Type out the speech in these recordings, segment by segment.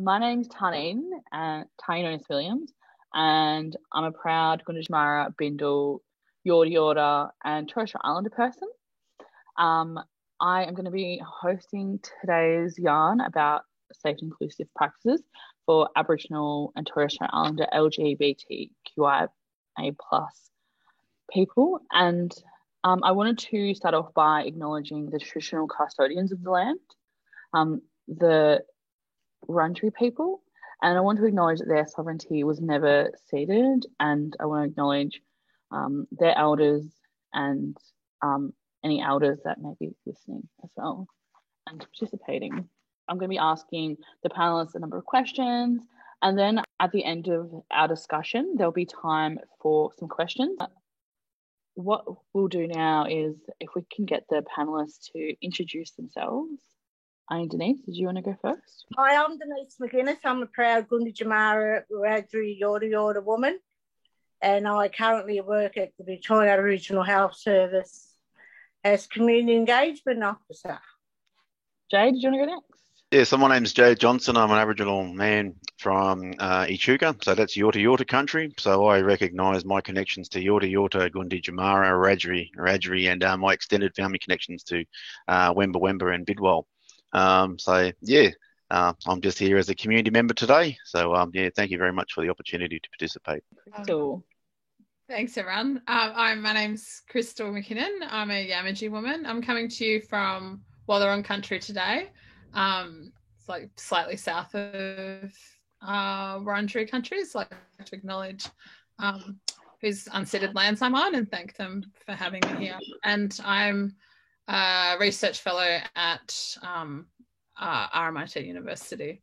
My name's Tanine, and Tanine Ernest Williams, and I'm a proud Gunditjmara, Bindal, Yorta Yorta, and Torres Strait Islander person. Um, I am going to be hosting today's yarn about safe and inclusive practices for Aboriginal and Torres Strait Islander LGBTQIA plus people. And I wanted to start off by acknowledging the traditional custodians of the land, the Wurundjeri people, and I want to acknowledge that their sovereignty was never ceded, and I want to acknowledge their elders and any elders that may be listening as well and participating. I'm going to be asking the panelists a number of questions, and then at the end of our discussion, there'll be time for some questions. What we'll do now is, if we can get the panelists to introduce themselves. Denise, did you want to go first? Hi, I'm Denise McGuinness. I'm a proud Gunditjmara, Wiradjuri, Yorta Yorta woman, and I currently work at the Victoria Aboriginal Health Service as Community Engagement Officer. Jay, did you want to go next? Yeah, so my name's Jay Johnson. I'm an Aboriginal man from Echuca, so that's Yorta Yorta country. So I recognise my connections to Yorta Yorta, Gunditjmara, Wiradjuri, and my extended family connections to Wemba Wemba and Bidwell. I'm just here as a community member today. So, thank you very much for the opportunity to participate. Crystal. Thanks, everyone. My name's Crystal McKinnon. I'm a Yamatji woman. I'm coming to you from Wallarong country today. It's like slightly south of Wurundjeri country. So I'd like to acknowledge whose unceded lands I'm on and thank them for having me here. And I'm a research fellow at RMIT University.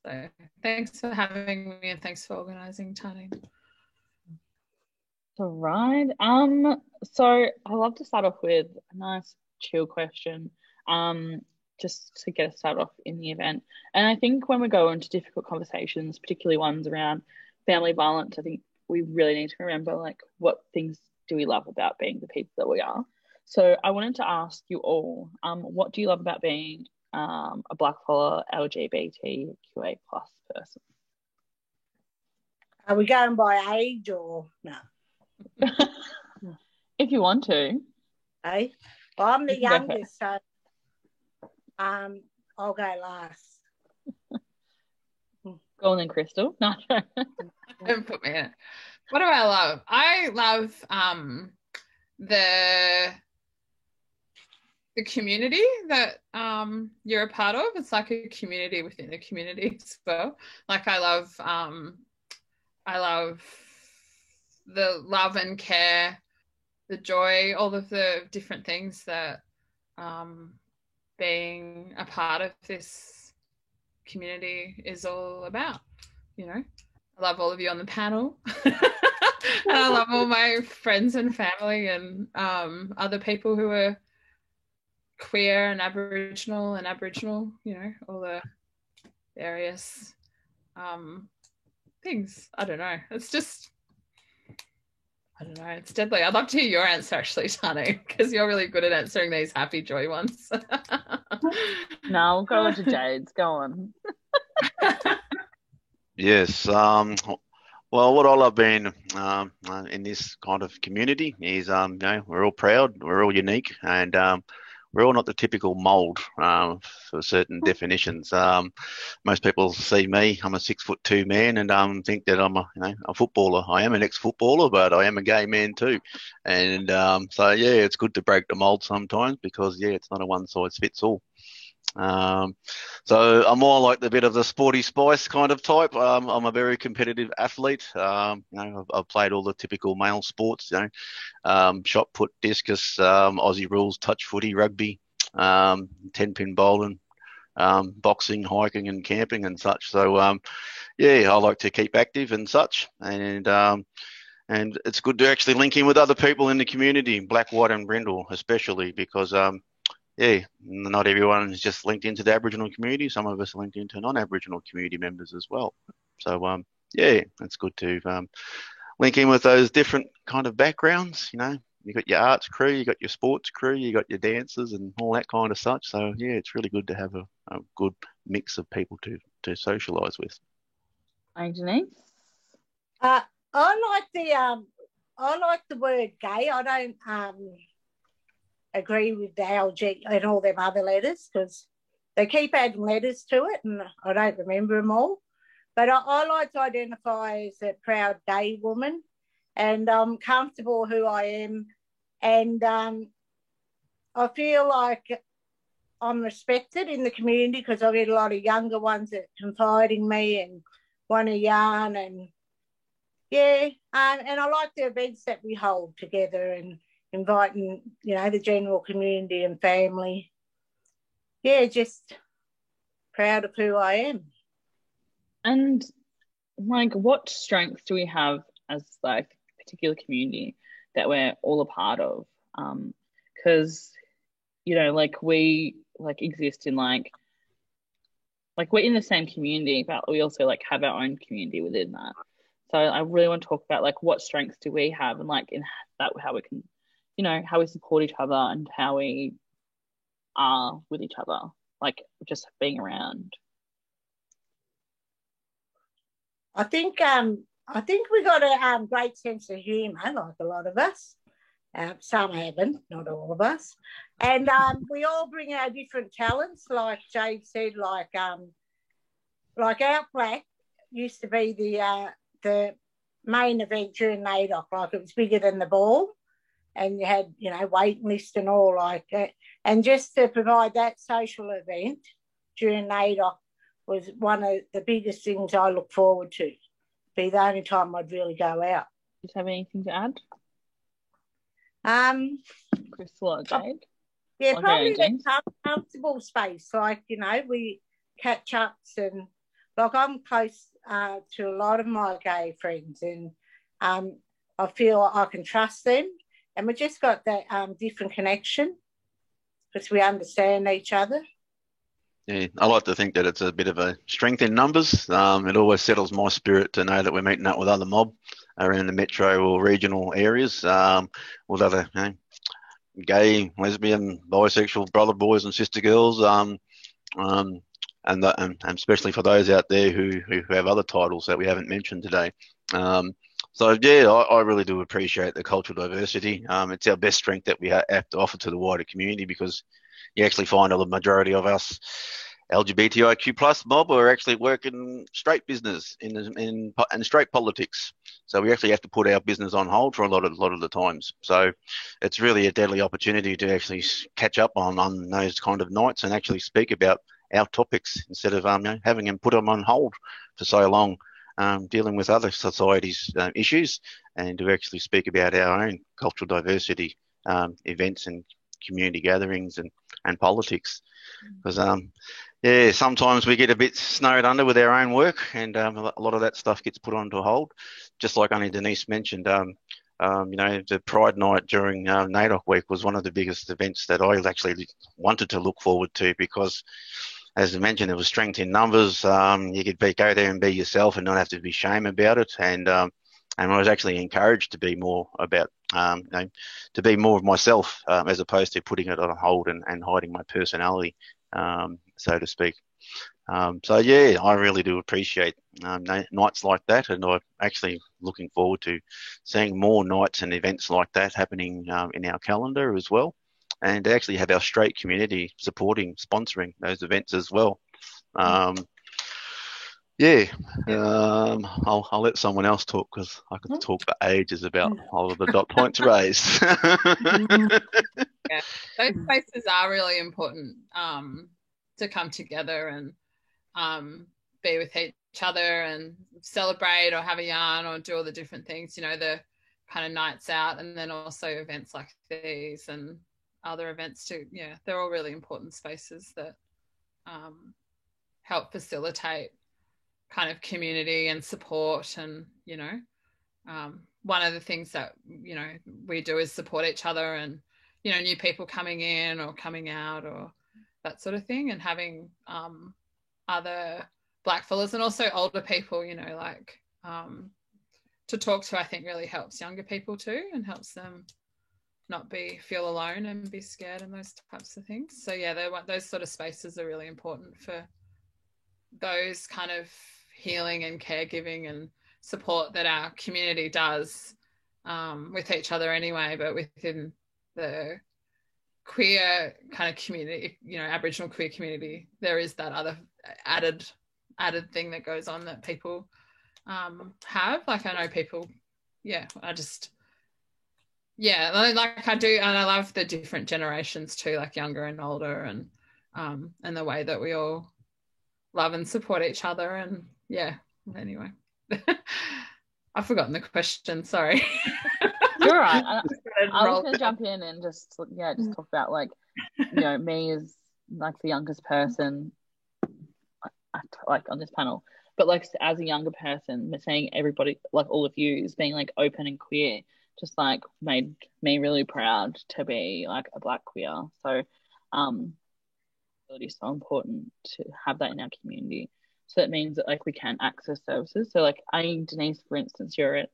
So thanks for having me and thanks for organising, Tani. All right. So I love to start off with a nice chill question, just to get us started off in the event. And I think when we go into difficult conversations, particularly ones around family violence, I think we really need to remember, like, what things do we love about being the people that we are. So I wanted to ask you all, what do you love about being a blackfellow LGBTQA plus person? Are we going by age or no? If you want to. Hey, well, I'm the youngest, so I'll go last. Go on then, Crystal. No. Don't put me in it. What do I love? I love the community that you're a part of. It's like a community within a community as well. Like I love the love and care, the joy, all of the different things that being a part of this community is all about. You know, I love all of you on the panel. And I love all my friends and family and other people who are queer and Aboriginal, you know, all the various things. I don't know. It's just, I don't know. It's deadly. I'd love to hear your answer, actually, Tani, because you're really good at answering these happy, joy ones. No, we'll go into Jade's. Go on. Yes. Well, what I love being in this kind of community is, we're all proud, we're all unique, and we're all not the typical mould for certain definitions. Most people see me, I'm a 6'2" man, and think that I'm a footballer. I am an ex-footballer, but I am a gay man too. And it's good to break the mould sometimes because, it's not a one-size-fits-all. So I'm more like the bit of the sporty spice kind of type. I'm a very competitive athlete. I've played all the typical male sports, shot put, discus, Aussie rules, touch footy, rugby, 10-pin bowling, boxing, hiking and camping and such. So, I like to keep active and such. And it's good to actually link in with other people in the community, Black, White and Brindle especially, because not everyone is just linked into the Aboriginal community. Some of us are linked into non-Aboriginal community members as well. So, it's good to link in with those different kind of backgrounds. You got your arts crew, you got your sports crew, you got your dancers and all that kind of such. So, it's really good to have a good mix of people to to socialise with. Hey, Denise? I like the word gay. I don't agree with the LG and all them other letters because they keep adding letters to it and I don't remember them all. But I like to identify as a proud gay woman, and I'm comfortable who I am, and I feel like I'm respected in the community because I get a lot of younger ones that confide in me and want to yarn, and and I like the events that we hold together and inviting, the general community and family. Yeah, just proud of who I am. And like, what strengths do we have as like a particular community that we're all a part of? Because like we like exist in like we're in the same community, but we also like have our own community within that. So I really want to talk about like what strengths do we have, and like in that how we can, how we support each other and how we are with each other, like just being around. I think we got a great sense of humour, like a lot of us. Some haven't, not all of us. And we all bring our different talents, like Jade said, like Outback used to be the main event during NAIDOC, like it was bigger than the ball, and you had, waiting list and all like that. And just to provide that social event during NAIDOC was one of the biggest things I look forward to. Be the only time I'd really go out. Do you have anything to add? Crystal or Jade? Yeah, or probably that comfortable space. Like, we catch ups and like I'm close to a lot of my gay friends, and I feel I can trust them, and we just got that different connection because we understand each other. Yeah, I like to think that it's a bit of a strength in numbers. It always settles my spirit to know that we're meeting up with other mob around the metro or regional areas, with other gay, lesbian, bisexual brother boys and sister girls, and especially for those out there who have other titles that we haven't mentioned today. So yeah, I really do appreciate the cultural diversity. It's our best strength that we have to offer to the wider community, because you actually find the majority of us LGBTIQ plus mob are actually working straight business in straight politics. So we actually have to put our business on hold for a lot of the times. So it's really a deadly opportunity to actually catch up on those kind of nights and actually speak about our topics instead of having them put them on hold for so long, dealing with other societies' issues, and to actually speak about our own cultural diversity events and community gatherings and politics. Because sometimes we get a bit snowed under with our own work, and a lot of that stuff gets put onto hold. Just like only Denise mentioned, the Pride Night during NAIDOC week was one of the biggest events that I actually wanted to look forward to, because, as I mentioned, there was strength in numbers. You could go there and be yourself and not have to be ashamed about it. And I was actually encouraged to be more about, to be more of myself, as opposed to putting it on hold and hiding my personality, so to speak. So yeah, I really do appreciate nights like that, and I'm actually looking forward to seeing more nights and events like that happening in our calendar as well, and to actually have our straight community sponsoring those events as well. I'll let someone else talk, because I could talk for ages about all of the dot points raised. Yeah, those spaces are really important to come together and be with each other and celebrate or have a yarn or do all the different things, the kind of nights out, and then also events like these and other events too. Yeah, they're all really important spaces that help facilitate kind of community and support. And one of the things that we do is support each other, and new people coming in or coming out or that sort of thing, and having other blackfellas and also older people to talk to, I think really helps younger people too, and helps them not feel alone and be scared and those types of things. So yeah, those sort of spaces are really important for those kind of healing and caregiving and support that our community does with each other anyway, but within the queer kind of community, you know, Aboriginal queer community, there is that other added thing that goes on that people have. Like, I know people, like I do, and I love the different generations too, like younger and older, and the way that we all love and support each other. And anyway. I've forgotten the question, sorry. You're right. I was going to jump in and just talk about, like, you know, me as like the youngest person like on this panel, but like as a younger person, seeing everybody, like all of you, as being like open and queer, just like made me really proud to be like a Black queer. So it is so important to have that in our community. So that means that like we can access services. So like Denise, for instance, you're at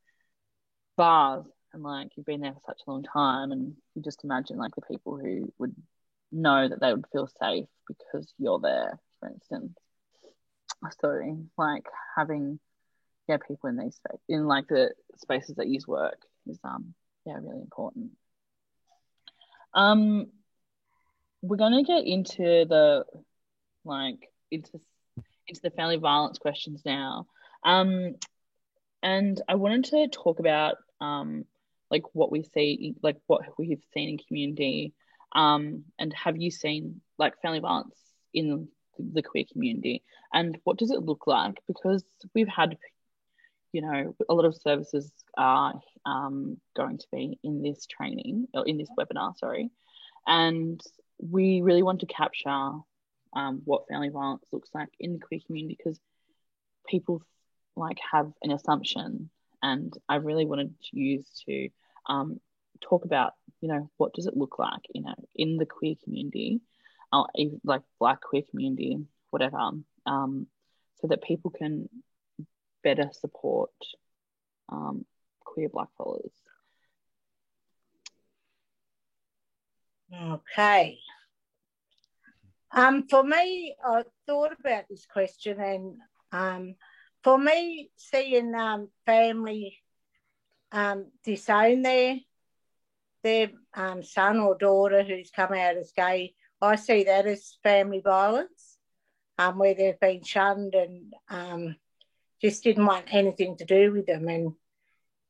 bars and like you've been there for such a long time, and you just imagine like the people who would know that they would feel safe because you're there, for instance. So like having people in these in like the spaces that you work is really important. We're gonna get into the into the family violence questions now. And I wanted to talk about like what we see, like what we've seen in community. And have you seen like family violence in the queer community, and what does it look like? Because we've had, you know, a lot of services are going to be in this training, or in this webinar, sorry. And we really want to capture what family violence looks like in the queer community, because people like have an assumption, and I really wanted you to talk about, you know, what does it look like, you know, in the queer community, like Black queer community, whatever, so that people can better support queer Black followers. Okay. For me, I thought about this question, and for me, seeing family disown their son or daughter who's come out as gay, I see that as family violence, where they've been shunned and just didn't want anything to do with them. And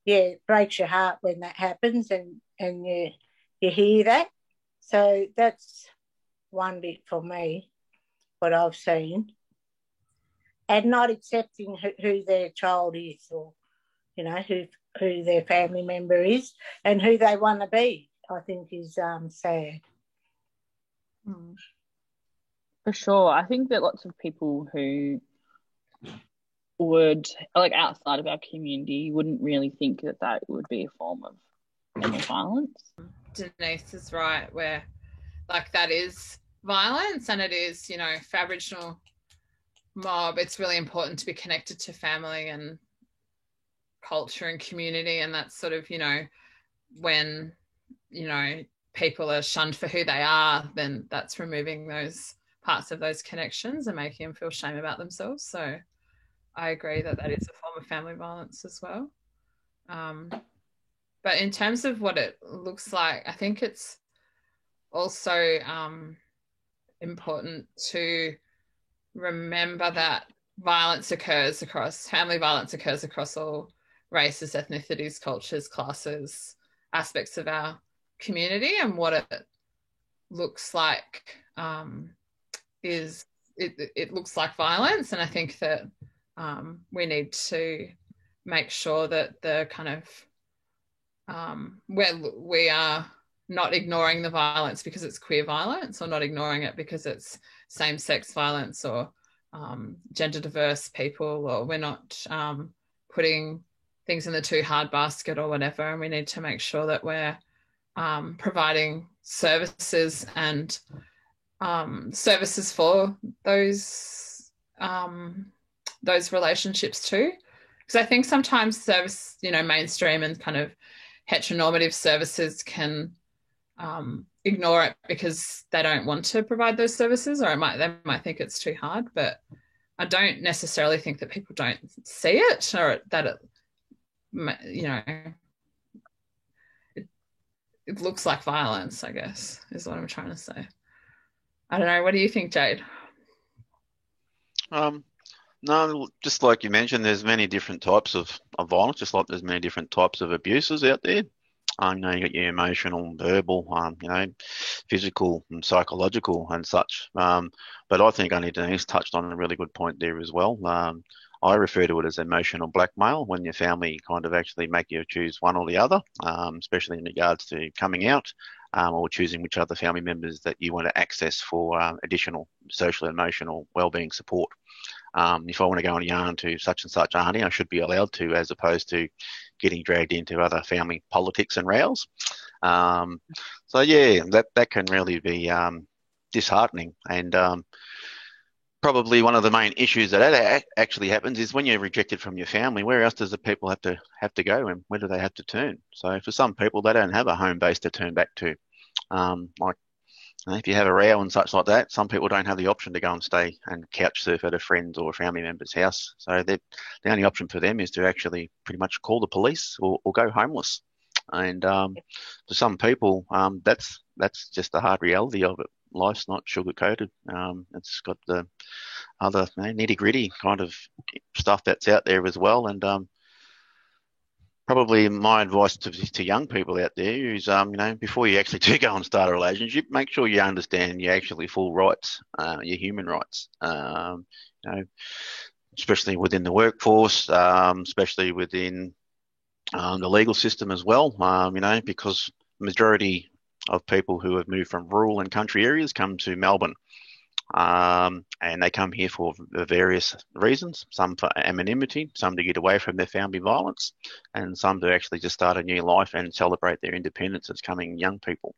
it breaks your heart when that happens, and you hear that. So that's one bit for me, what I've seen. And not accepting who their child is, or, you know, who their family member is and who they want to be, I think is sad. For sure. I think that lots of people who would, like outside of our community, wouldn't really think that that would be a form of family violence. Denise is right, where like that is violence, and it is, you know, for Aboriginal mob, it's really important to be connected to family and culture and community, and that's sort of, you know, when, you know, people are shunned for who they are, then that's removing those parts of those connections and making them feel shame about themselves. So I agree that that is a form of family violence as well. But in terms of what it looks like, I think it's also important to remember that family violence occurs across all races, ethnicities, cultures, classes, aspects of our community, and what it looks like is it looks like violence. And I think that we need to make sure that the kind of we are not ignoring the violence because it's queer violence, or not ignoring it because it's same-sex violence or gender diverse people, or we're not putting things in the too hard basket or whatever. And we need to make sure that we're providing services and services for those relationships too. Because I think sometimes service, you know, mainstream and kind of heteronormative services can ignore it because they don't want to provide those services, or they might think it's too hard. But I don't necessarily think that people don't see it, or that it, you know, it looks like violence, I guess, is what I'm trying to say. I don't know. What do you think, Jade? No, just like you mentioned, there's many different types of violence, just like there's many different types of abuses out there. You know, you got your emotional, verbal, you know, physical and psychological and such. But I think only Denise touched on a really good point there as well. I refer to it as emotional blackmail when your family kind of actually make you choose one or the other, especially in regards to coming out, or choosing which other family members that you want to access for additional social and emotional wellbeing support. If I want to go on a yarn to such and such auntie, I should be allowed to, as opposed to getting dragged into other family politics and rows. So yeah, that can really be disheartening. And probably one of the main issues that actually happens is when you're rejected from your family, where else does the people have to go, and where do they have to turn? So for some people, they don't have a home base to turn back to. Like, if you have a row and such like that, some people don't have the option to go and stay and couch surf at a friend's or a family member's house. So the only option for them is to actually pretty much call the police or go homeless. And for some people, that's just the hard reality of it. Life's not sugar-coated. It's got the other nitty-gritty kind of stuff that's out there as well. And probably my advice to young people out there is, you know, before you actually do go and start a relationship, make sure you understand your actually full rights, your human rights, you know, especially within the workforce, especially within the legal system as well, you know, because the majority of people who have moved from rural and country areas come to Melbourne. And they come here for various reasons, some for anonymity, some to get away from their family violence, and some to actually just start a new life and celebrate their independence as coming young people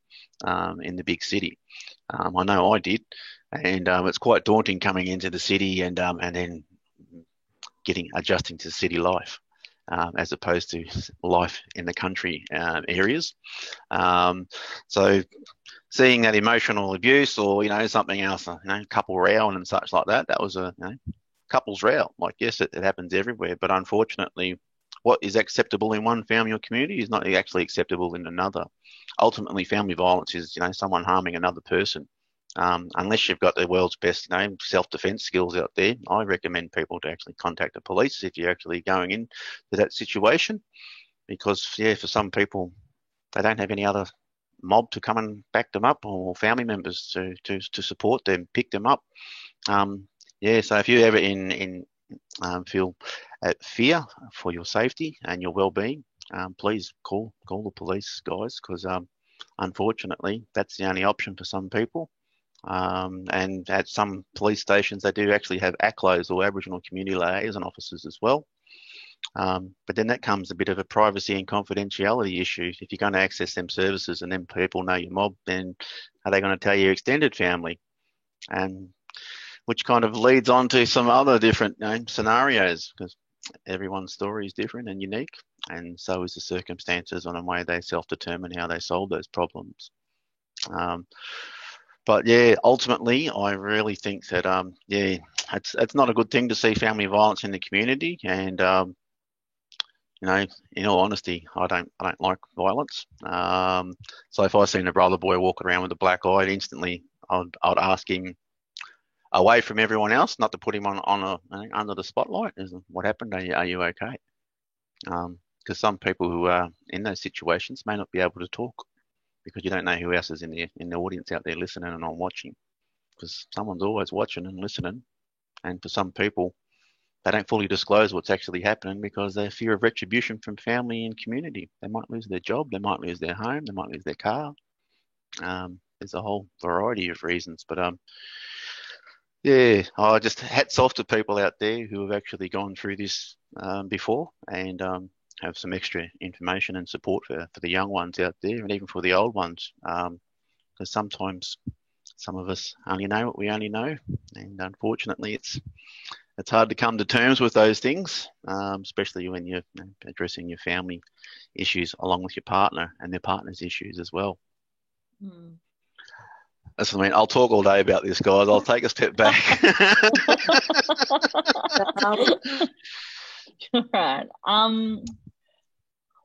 in the big city. I know I did, and it's quite daunting coming into the city and then adjusting to city life. As opposed to life in the country areas. So seeing that emotional abuse or, you know, something else, you know, couple row and such like that, that was a, you know, couples row. Like, yes, it happens everywhere, but unfortunately, what is acceptable in one family or community is not actually acceptable in another. Ultimately, family violence is, you know, someone harming another person. Unless you've got the world's best, you know, self-defense skills out there, I recommend people to actually contact the police if you're actually going into that situation, because yeah, for some people, they don't have any other mob to come and back them up, or family members to support them, pick them up. Yeah, so if you ever feel fear for your safety and your well-being, please call the police, guys, because unfortunately, that's the only option for some people. And at some police stations, they do actually have ACLOs, or Aboriginal Community Liaison Officers, as well. But then that comes a bit of a privacy and confidentiality issue. If you're going to access them services and then people know your mob, then are they going to tell your extended family? And which kind of leads on to some other different, you know, scenarios, because everyone's story is different and unique, and so is the circumstances on the way they self-determine how they solve those problems. But yeah, ultimately, I really think that yeah, it's not a good thing to see family violence in the community, and you know, in all honesty, I don't like violence. So if I seen a brother boy walking around with a black eye, instantly I'd ask him away from everyone else, not to put him on under the spotlight. Is what happened? Are you okay? Because some people who are in those situations may not be able to talk, because you don't know who else is in the audience out there listening and on watching, because someone's always watching and listening. And for some people, they don't fully disclose what's actually happening because they fear of retribution from family and community. They might lose their job, they might lose their home, they might lose their car. There's a whole variety of reasons, but yeah, I just hats off to people out there who have actually gone through this before, and have some extra information and support for the young ones out there, and even for the old ones, because sometimes some of us only know what we only know, and unfortunately it's hard to come to terms with those things, especially when you're addressing your family issues along with your partner and their partner's issues as well. That's what I mean. I'll talk all day about this, guys. I'll take a step back. Right.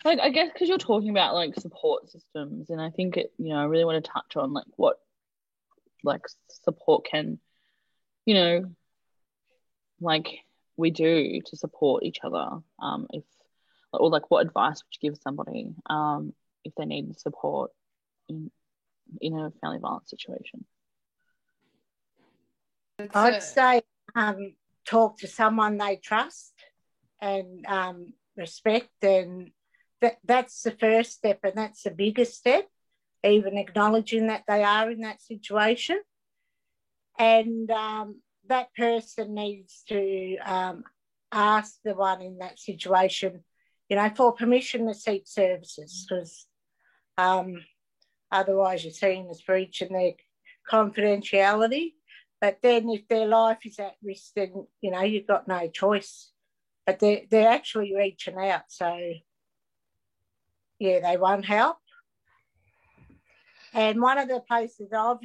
Like, I guess because you're talking about like support systems, and I think I really want to touch on like what like support can, like we do to support each other. If or like what advice would you give somebody if they need support in a family violence situation? I'd say talk to someone they trust and respect, and that's the first step, and that's the biggest step, even acknowledging that they are in that situation. And that person needs to ask the one in that situation, for permission to seek services, because otherwise you're seen as breaching their confidentiality. But then if their life is at risk, then, you've got no choice. But they're actually reaching out. So, yeah, they want help. And one of the places I've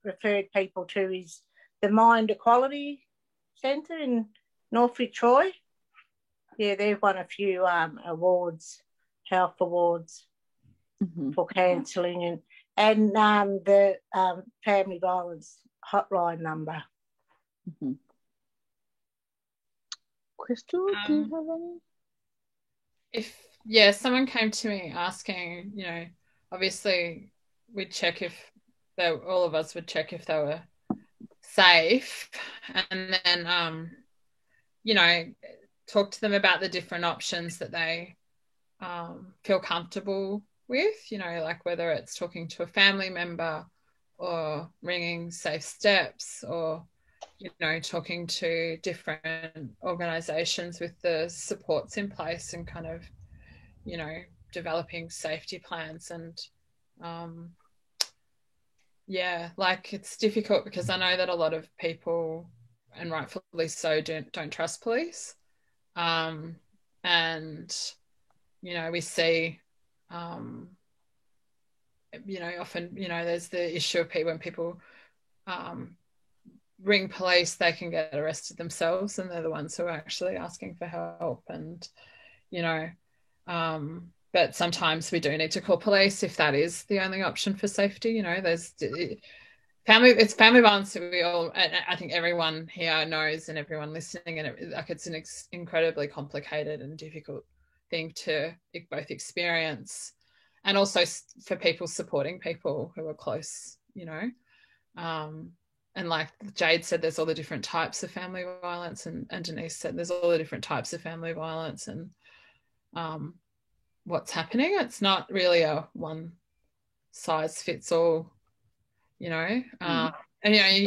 referred people to is the Mind Equality Centre in North Fitzroy. Yeah, they've won a few awards, health awards for counselling, and the family violence hotline number. Crystal, do you have any? If someone came to me asking, obviously we'd check if all of us would check if they were safe, and then talk to them about the different options that they feel comfortable with, like whether it's talking to a family member or ringing Safe Steps, or talking to different organizations with the supports in place, and kind of developing safety plans. And like it's difficult because I know that a lot of people, and rightfully so, don't trust police, and we see often there's the issue of when people ring police, they can get arrested themselves, and they're the ones who are actually asking for help. And but sometimes we do need to call police if that is the only option for safety. There's it's family violence that we all, and I think everyone here knows, and everyone listening, and it's an incredibly complicated and difficult thing to both experience, and also for people supporting people who are close, and like Jade said, there's all the different types of family violence, and Denise said there's all the different types of family violence, and what's happening. It's not really a one size fits all, and you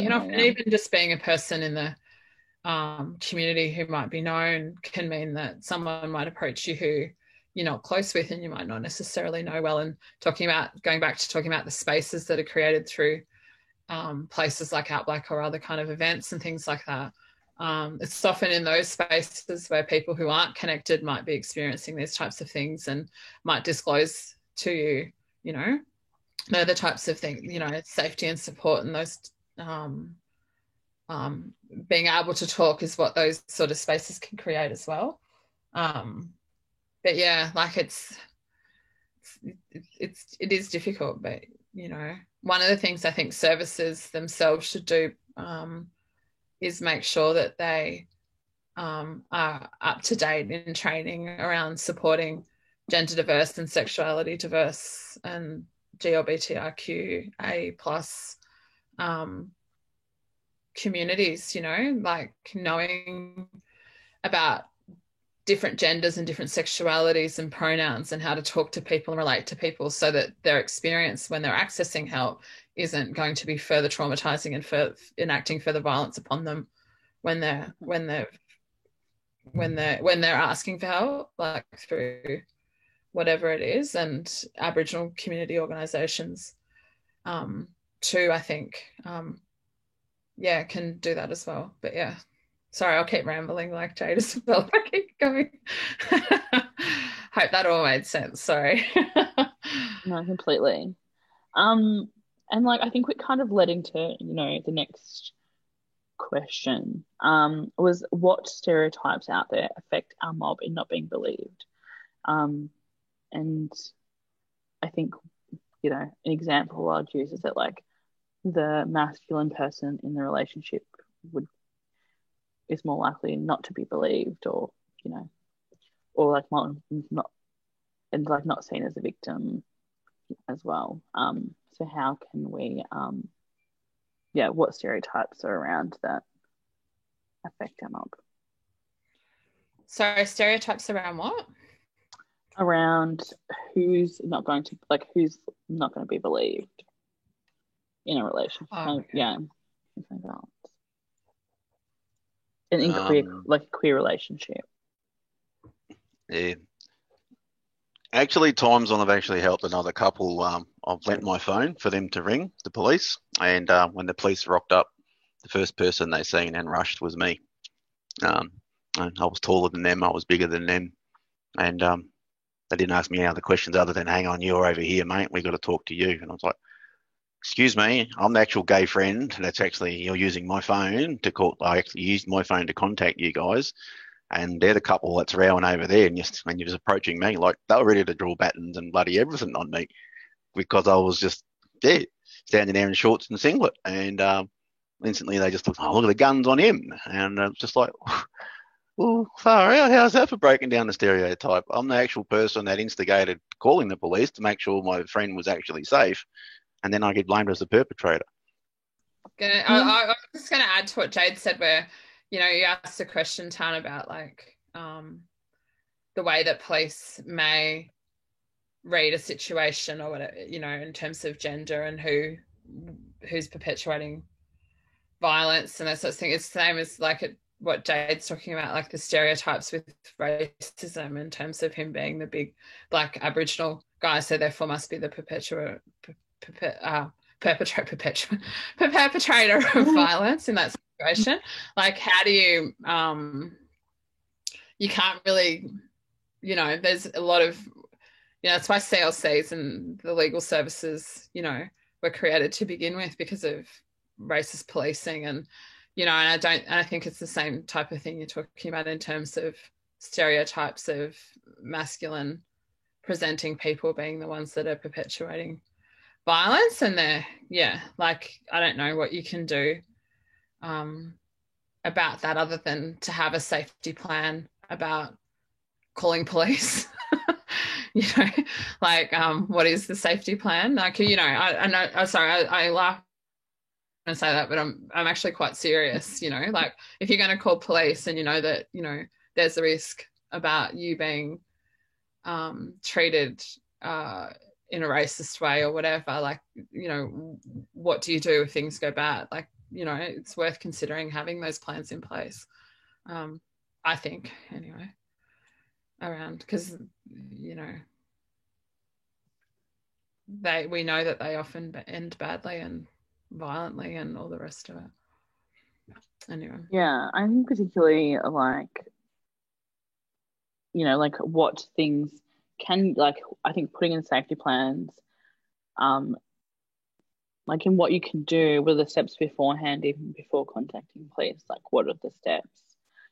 can often, even just being a person in the community who might be known, can mean that someone might approach you who you're not close with and you might not necessarily know well. And going back to talking about the spaces that are created through places like Outback or other kind of events and things like that, it's often in those spaces where people who aren't connected might be experiencing these types of things and might disclose to you, the types of things, safety and support, and those being able to talk is what those sort of spaces can create as well. But yeah, like it is difficult, but one of the things I think services themselves should do is make sure that they are up to date in training around supporting gender diverse and sexuality diverse and GLBTIQA plus communities, like knowing about different genders and different sexualities and pronouns and how to talk to people and relate to people, so that their experience when they're accessing help isn't going to be further traumatizing and enacting further violence upon them when they're asking for help, like through whatever it is. And Aboriginal community organisations too, I think, can do that as well. But yeah, sorry, I'll keep rambling like Jade as well. I keep going. Hope that all made sense. Sorry. No, completely. And like I think we kind of led into, the next question was what stereotypes out there affect our mob in not being believed. And I think, an example I'd use is that like the masculine person in the relationship is more likely not to be believed, or or like not and like not seen as a victim as well. So how can we what stereotypes are around that affect our mob? So stereotypes around what? Around who's not going to be believed in a relationship. Oh, okay. Yeah. And in a queer relationship. Yeah. Actually, times when I've actually helped another couple, I've lent my phone for them to ring the police, and when the police rocked up, the first person they seen and rushed was me. And I was taller than them, I was bigger than them, and they didn't ask me any other questions other than, "Hang on, you're over here, mate. We got to talk to you." And I was like, "Excuse me, I'm the actual gay friend that's actually you're using my phone to call. I actually used my phone to contact you guys." And they're the couple that's rowing over there, and when you're just approaching me, like they were ready to draw battens and bloody everything on me because I was just standing there in shorts and singlet, and instantly they just thought, "Oh, look at the guns on him," and it's just like, well, far out. How's that for breaking down the stereotype? I'm the actual person that instigated calling the police to make sure my friend was actually safe, and then I get blamed as the perpetrator. I'm just going to add to what Jade said, where you asked a question, Tan, about like the way that police may read a situation or whatever, in terms of gender and who's perpetuating violence and that sort of thing. It's the same as like what Jade's talking about, like the stereotypes with racism in terms of him being the big black Aboriginal guy, so therefore must be the perpetrator of violence in that situation. Like, how do you can't really, there's a lot of, that's why CLCs and the legal services, were created to begin with because of racist policing. And, and I think it's the same type of thing you're talking about in terms of stereotypes of masculine presenting people being the ones that are perpetuating violence. And like, I don't know what you can do about that other than to have a safety plan about calling police. What is the safety plan? Like, I know, I laugh when I say that, but I'm actually quite serious, like if you're going to call police and that, there's a risk about you being treated in a racist way or whatever, like, what do you do if things go bad? Like, it's worth considering having those plans in place. I think anyway, around, because, we know that they often end badly and violently and all the rest of it. Anyway. Yeah, I think particularly like, like what things can, like, I think putting in safety plans, like in what you can do, what are the steps beforehand, even before contacting police? Like, what are the steps?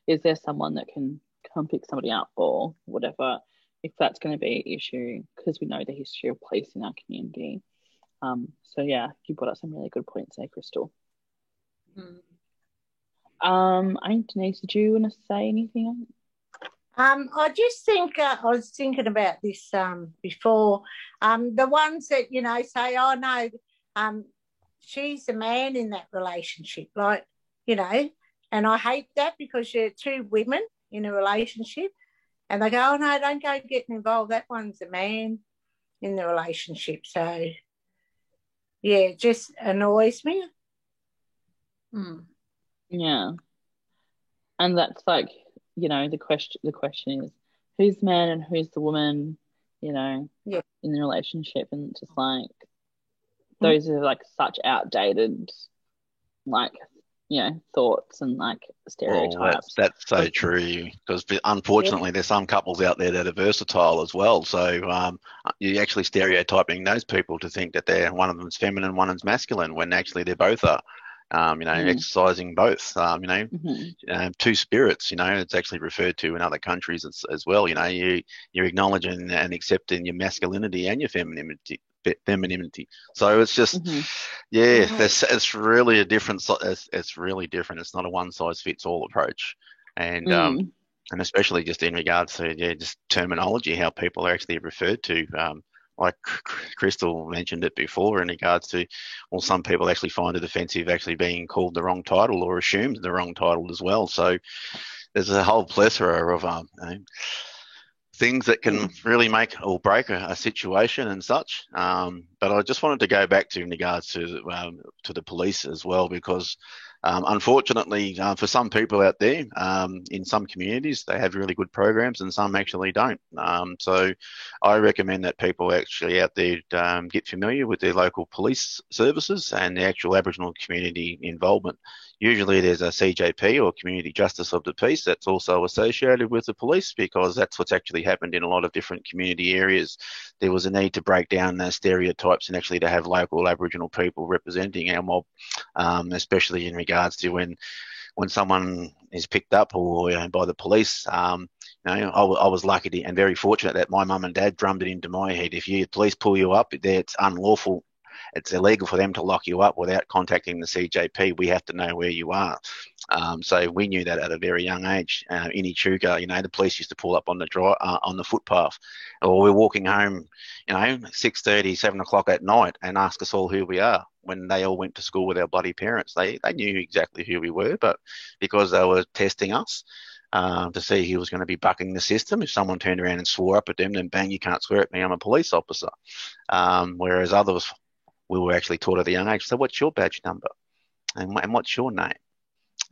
Is there someone that can come pick somebody up or whatever, if that's going to be an issue, because we know the history of police in our community. So yeah, you brought up some really good points there, Crystal. Denise, did you want to say anything? I just think I was thinking about this before. The ones that say, "Oh no, she's the man in that relationship," like, and I hate that because you're two women in a relationship, and they go, "Oh no, don't go getting involved. That one's the man in the relationship." So yeah, it just annoys me. Yeah, and that's like, the question is who's the man and who's the woman, in the relationship, and just like those are like such outdated like thoughts and like Well, stereotypes. that's so true, because unfortunately there's some couples out there that are versatile as well. So you're actually stereotyping those people to think that one of them's feminine, one is masculine, when actually they both are. Exercising both. Two spirits. It's actually referred to in other countries as well. You're acknowledging and accepting your masculinity and your femininity. So it's just, it's really a different. It's really different. It's not a one size fits all approach, and especially just in regards to just terminology, how people are actually referred to. Like Crystal mentioned it before, in regards to, well, some people actually find it offensive actually being called the wrong title or assumed the wrong title as well. So there's a whole plethora of things that can really make or break a situation and such. But I just wanted to go back to in regards to the police as well, because unfortunately, for some people out there, in some communities, they have really good programs and some actually don't. So I recommend that people actually out there get familiar with their local police services and the actual Aboriginal community involvement. Usually there's a CJP or Community Justice of the Peace that's also associated with the police, because that's what's actually happened in a lot of different community areas. There was a need to break down those stereotypes and actually to have local Aboriginal people representing our mob, especially in regards to when someone is picked up or by the police. I was lucky and very fortunate that my mum and dad drummed it into my head: if the police pull you up, it's unlawful. It's illegal for them to lock you up without contacting the CJP. We have to know where you are. So we knew that at a very young age. In Echuca, the police used to pull up on the footpath, or we're walking home, 6:30, 7 o'clock at night, and ask us all who we are. When they all went to school with our bloody parents, they knew exactly who we were, but because they were testing us, to see who was going to be bucking the system. If someone turned around and swore up at them, then bang, you can't swear at me, I'm a police officer. Whereas others, we were actually taught at a young age, so what's your badge number? And what's your name?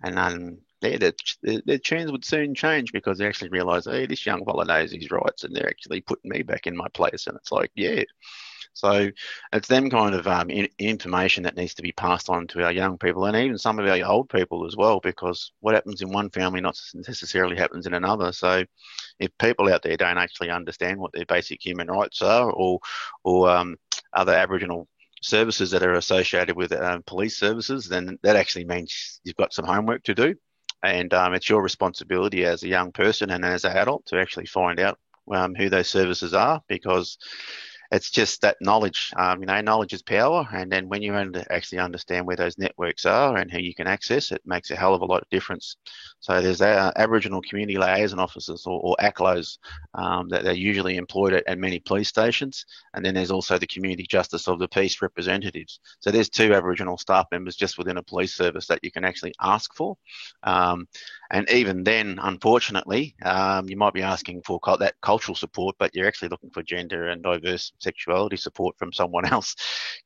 And their tunes would soon change, because they actually realise, hey, this young fella knows his rights, and they're actually putting me back in my place. And it's like, yeah. So it's them kind of information that needs to be passed on to our young people, and even some of our old people as well, because what happens in one family not necessarily happens in another. So if people out there don't actually understand what their basic human rights are, or other Aboriginal services that are associated with police services, then that actually means you've got some homework to do. And it's your responsibility as a young person and as an adult to actually find out who those services are, because it's just that knowledge. Knowledge is power, and then when you actually understand where those networks are and how you can access it, makes a hell of a lot of difference. So there's Aboriginal community liaison officers, or ACLOs, that are usually employed at many police stations, and then there's also the Community Justice of the Peace representatives. So there's 2 Aboriginal staff members just within a police service that you can actually ask for. And even then, unfortunately, you might be asking for that cultural support, but you're actually looking for gender and diverse sexuality support from someone else.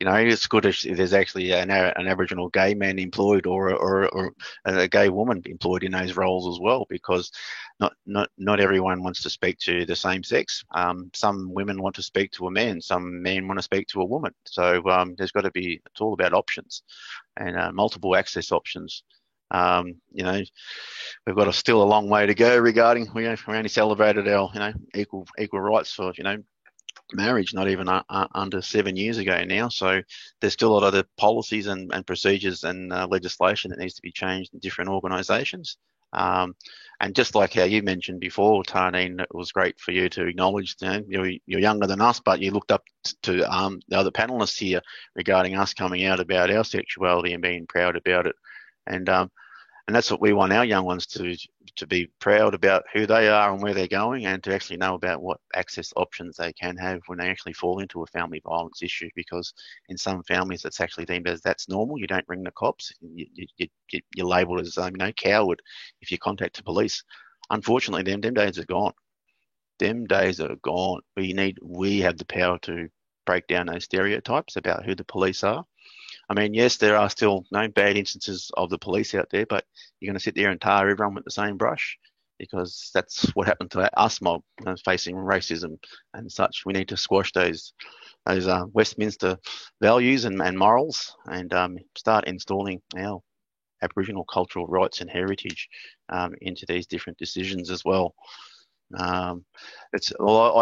It's good if there's actually an Aboriginal gay man employed, or a gay woman employed in those roles as well, because not everyone wants to speak to the same sex. Some women want to speak to a man, some men want to speak to a woman. So there's got to be, it's all about options and multiple access options. We've got still a long way to go regarding, we only celebrated our, equal rights for, marriage, not even under 7 years ago now. So there's still a lot of the policies and procedures and legislation that needs to be changed in different organisations. And just like how you mentioned before, Tarneen, it was great for you to acknowledge, you're younger than us, but you looked up to the other panellists here regarding us coming out about our sexuality and being proud about it. And that's what we want our young ones to be proud about who they are and where they're going, and to actually know about what access options they can have when they actually fall into a family violence issue. Because in some families, it's actually deemed as that's normal. You don't ring the cops. You're labelled as coward if you contact the police. Unfortunately, them days are gone. Them days are gone. We have the power to break down those stereotypes about who the police are. I mean, yes, there are still no bad instances of the police out there, but you're going to sit there and tar everyone with the same brush, because that's what happened to us mob, facing racism and such. We need to squash those Westminster values and morals, and start installing our Aboriginal cultural rights and heritage into these different decisions as well. I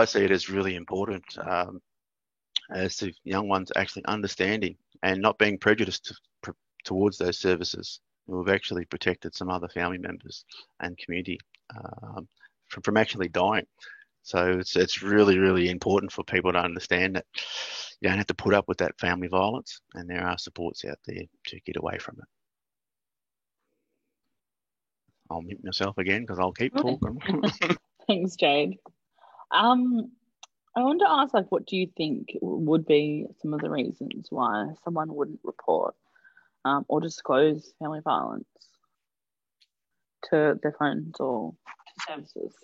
see it as really important as to young ones actually understanding and not being prejudiced towards those services who have actually protected some other family members and community from actually dying. So it's really, really important for people to understand that you don't have to put up with that family violence, and there are supports out there to get away from it. I'll mute myself again because I'll keep talking. Thanks, Jade. I want to ask, like, what do you think would be some of the reasons why someone wouldn't report or disclose family violence to their friends or to services?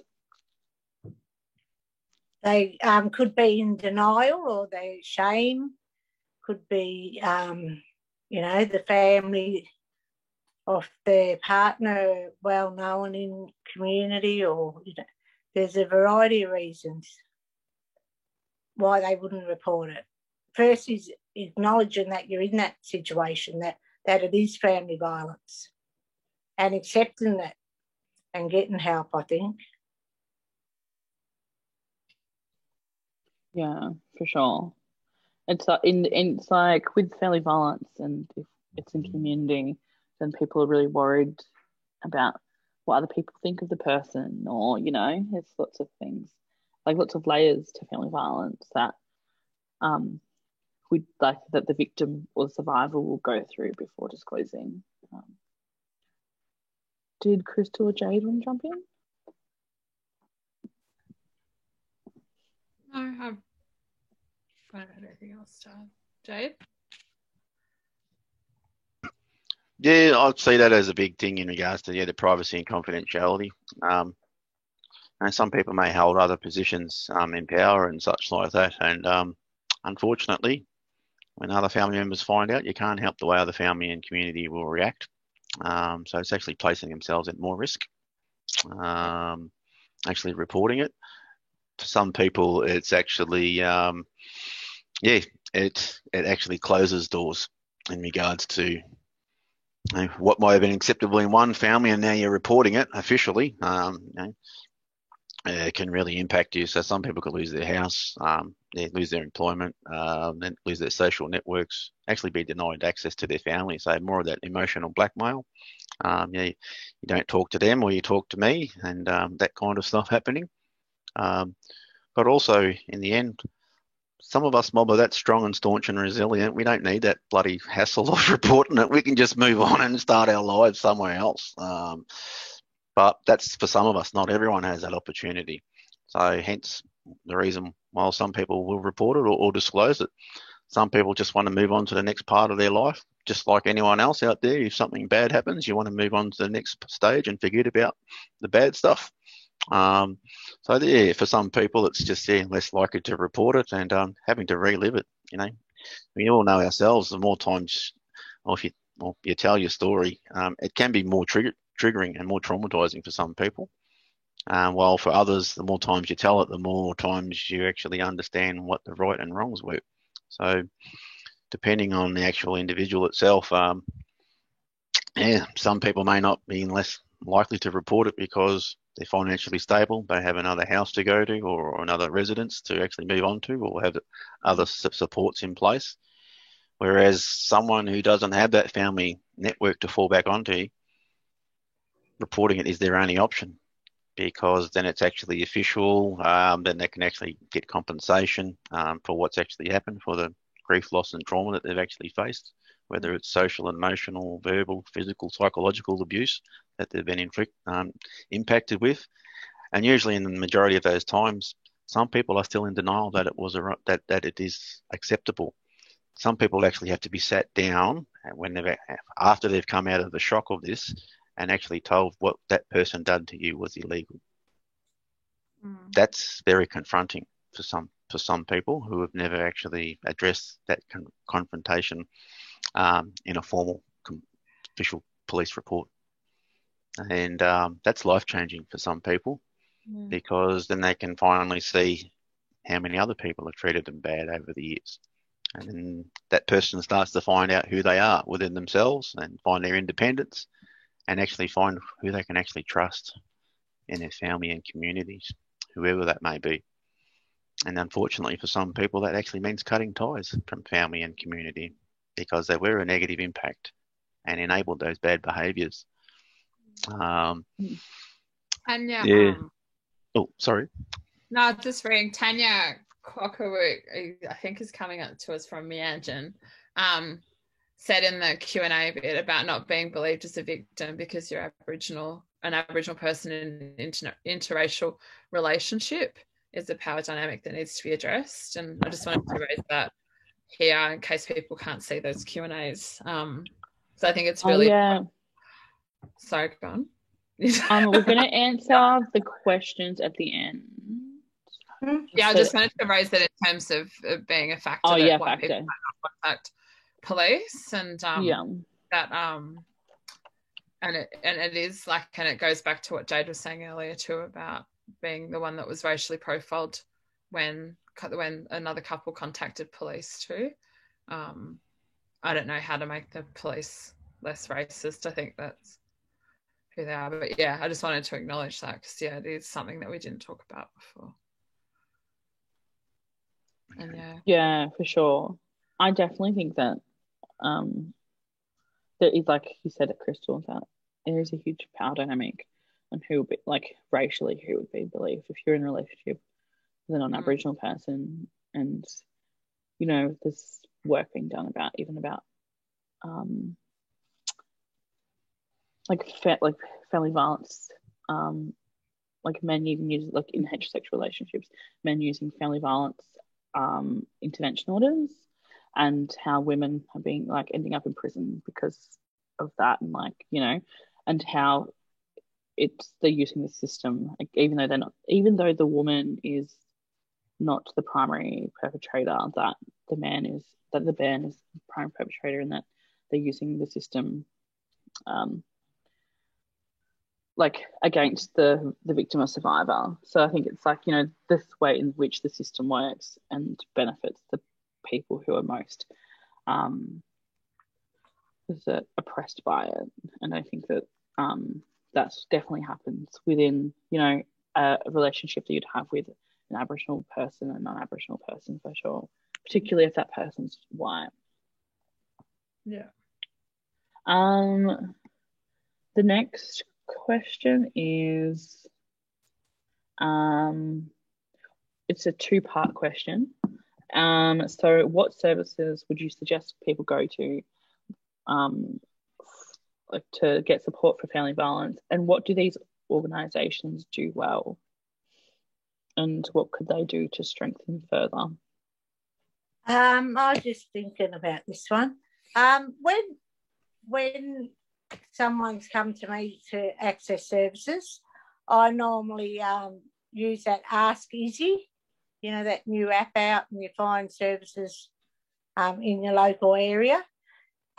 They could be in denial, or their shame could be, the family of their partner well known in community, or there's a variety of reasons why they wouldn't report it. First is acknowledging that you're in that situation, that it is family violence, and accepting that and getting help, I think. Yeah, for sure. It's like with family violence, and if it's in community, then people are really worried about what other people think of the person, or there's lots of things, like lots of layers to family violence that we'd like that the victim or the survivor will go through before disclosing. Did Crystal or Jade want to jump in? No, I don't have anything else to add. Jade? Yeah, I'd see that as a big thing in regards to the privacy and confidentiality. And some people may hold other positions in power and such like that, and unfortunately, when other family members find out, you can't help the way other family and community will react. So it's actually placing themselves at more risk. Actually reporting it. For some people, it's actually it actually closes doors in regards to what might have been acceptable in one family, and now you're reporting it officially. It can really impact you. So some people could lose their house, they lose their employment, then lose their social networks, actually be denied access to their family. So more of that emotional blackmail. You don't talk to them, or you talk to me, and that kind of stuff happening. But also, in the end, some of us mob are that strong and staunch and resilient. We don't need that bloody hassle of reporting it. We can just move on and start our lives somewhere else. But that's for some of us. Not everyone has that opportunity. So hence the reason why some people will report it or disclose it. Some people just want to move on to the next part of their life, just like anyone else out there. If something bad happens, you want to move on to the next stage and forget about the bad stuff. So yeah, for some people, it's just less likely to report it and having to relive it. We all know ourselves. The more times, or if you tell your story, it can be more triggering and more traumatizing for some people. While for others, the more times you tell it, the more times you actually understand what the right and wrongs were. So, depending on the actual individual itself, some people may not be less likely to report it because they're financially stable, they have another house to go to or another residence to actually move on to, or have other supports in place. Whereas someone who doesn't have that family network to fall back onto, reporting it is their only option, because then it's actually official. Then they can actually get compensation for what's actually happened, for the grief, loss and trauma that they've actually faced, whether it's social, emotional, verbal, physical, psychological abuse that they've been impacted with. And usually in the majority of those times, some people are still in denial that that it is acceptable. Some people actually have to be sat down after they've come out of the shock of this and actually told what that person done to you was illegal. That's very confronting for some people who have never actually addressed that confrontation in a formal official police report. And that's life-changing for some people, because then they can finally see how many other people have treated them bad over the years. And then that person starts to find out who they are within themselves and find their independence and actually find who they can actually trust in their family and communities, whoever that may be. And unfortunately for some people, that actually means cutting ties from family and community because they were a negative impact and enabled those bad behaviours. Tanya, yeah. Oh, sorry. No, just reading. Tanya Cocker, I think is coming up to us from Mianjin, said in the Q&A bit about not being believed as a victim because you're an Aboriginal person in an interracial relationship is a power dynamic that needs to be addressed. And I just wanted to raise that here in case people can't see those Q&As. So I think it's really... Sorry, go on. We're going to answer the questions at the end. Yeah, I just wanted to raise that in terms of being a factor. Why people might not contact police, and that and it is like, and it goes back to what Jade was saying earlier too about being the one that was racially profiled when another couple contacted police too. I don't know how to make the police less racist. I think that's who they are, but yeah, I just wanted to acknowledge that because it is something that we didn't talk about before. And yeah, for sure. I definitely think that there is, like you said at Crystal, that there is a huge power dynamic on who would be, like, racially, who would be believed if you're in a relationship with a non-Aboriginal person. And there's work being done about family violence, like men even use, like in heterosexual relationships, men using family violence intervention orders, and how women are being, like, ending up in prison because of that, and and how they're using the system, like, even though the woman is not the primary perpetrator, that the man is the primary perpetrator, and that they're using the system like against the victim or survivor. So I think it's like, this way in which the system works and benefits the people who are most oppressed by it. And I think that that's definitely happens within, a relationship that you'd have with an Aboriginal person and a non-Aboriginal person, for sure, particularly if that person's white. Yeah. The next question is, it's a two-part question. So what services would you suggest people go to to get support for family violence, and what do these organisations do well, and what could they do to strengthen further? I was just thinking about this one. When someone's come to me to access services, I normally use that Ask Izzy, that new app out, and you find services in your local area.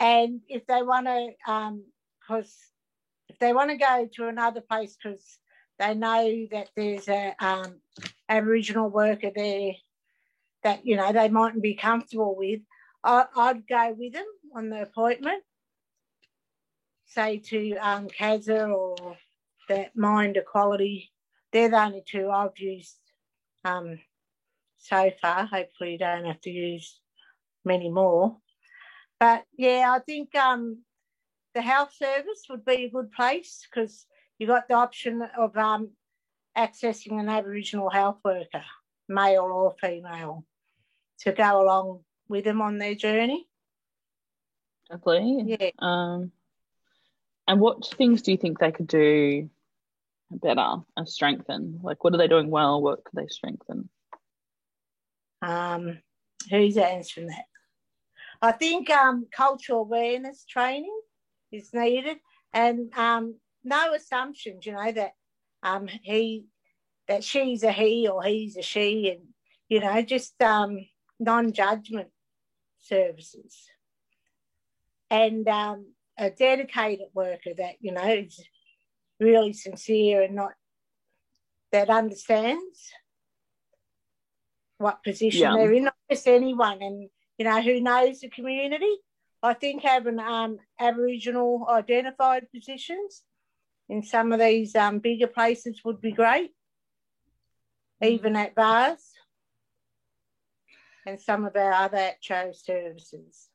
And if they want to, if they want to go to another place because they know that there's a Aboriginal worker there that they mightn't be comfortable with, I'd go with them on the appointment. Say to CASA or that Mind Equality. They're the only two I've used so far. Hopefully you don't have to use many more. But, yeah, I think the health service would be a good place because you got the option of accessing an Aboriginal health worker, male or female, to go along with them on their journey. Definitely. Yeah. And what things do you think they could do better and strengthen? Like, what are they doing well? What could they strengthen? Who's answering that? I think cultural awareness training is needed, and no assumptions, that that she's a he or he's a she, and just non-judgment services, and a dedicated worker that is really sincere and that understands what position they're in, not just anyone. And who knows the community. I think having Aboriginal identified positions in some of these bigger places would be great, even at bars and some of our other ACCHO services.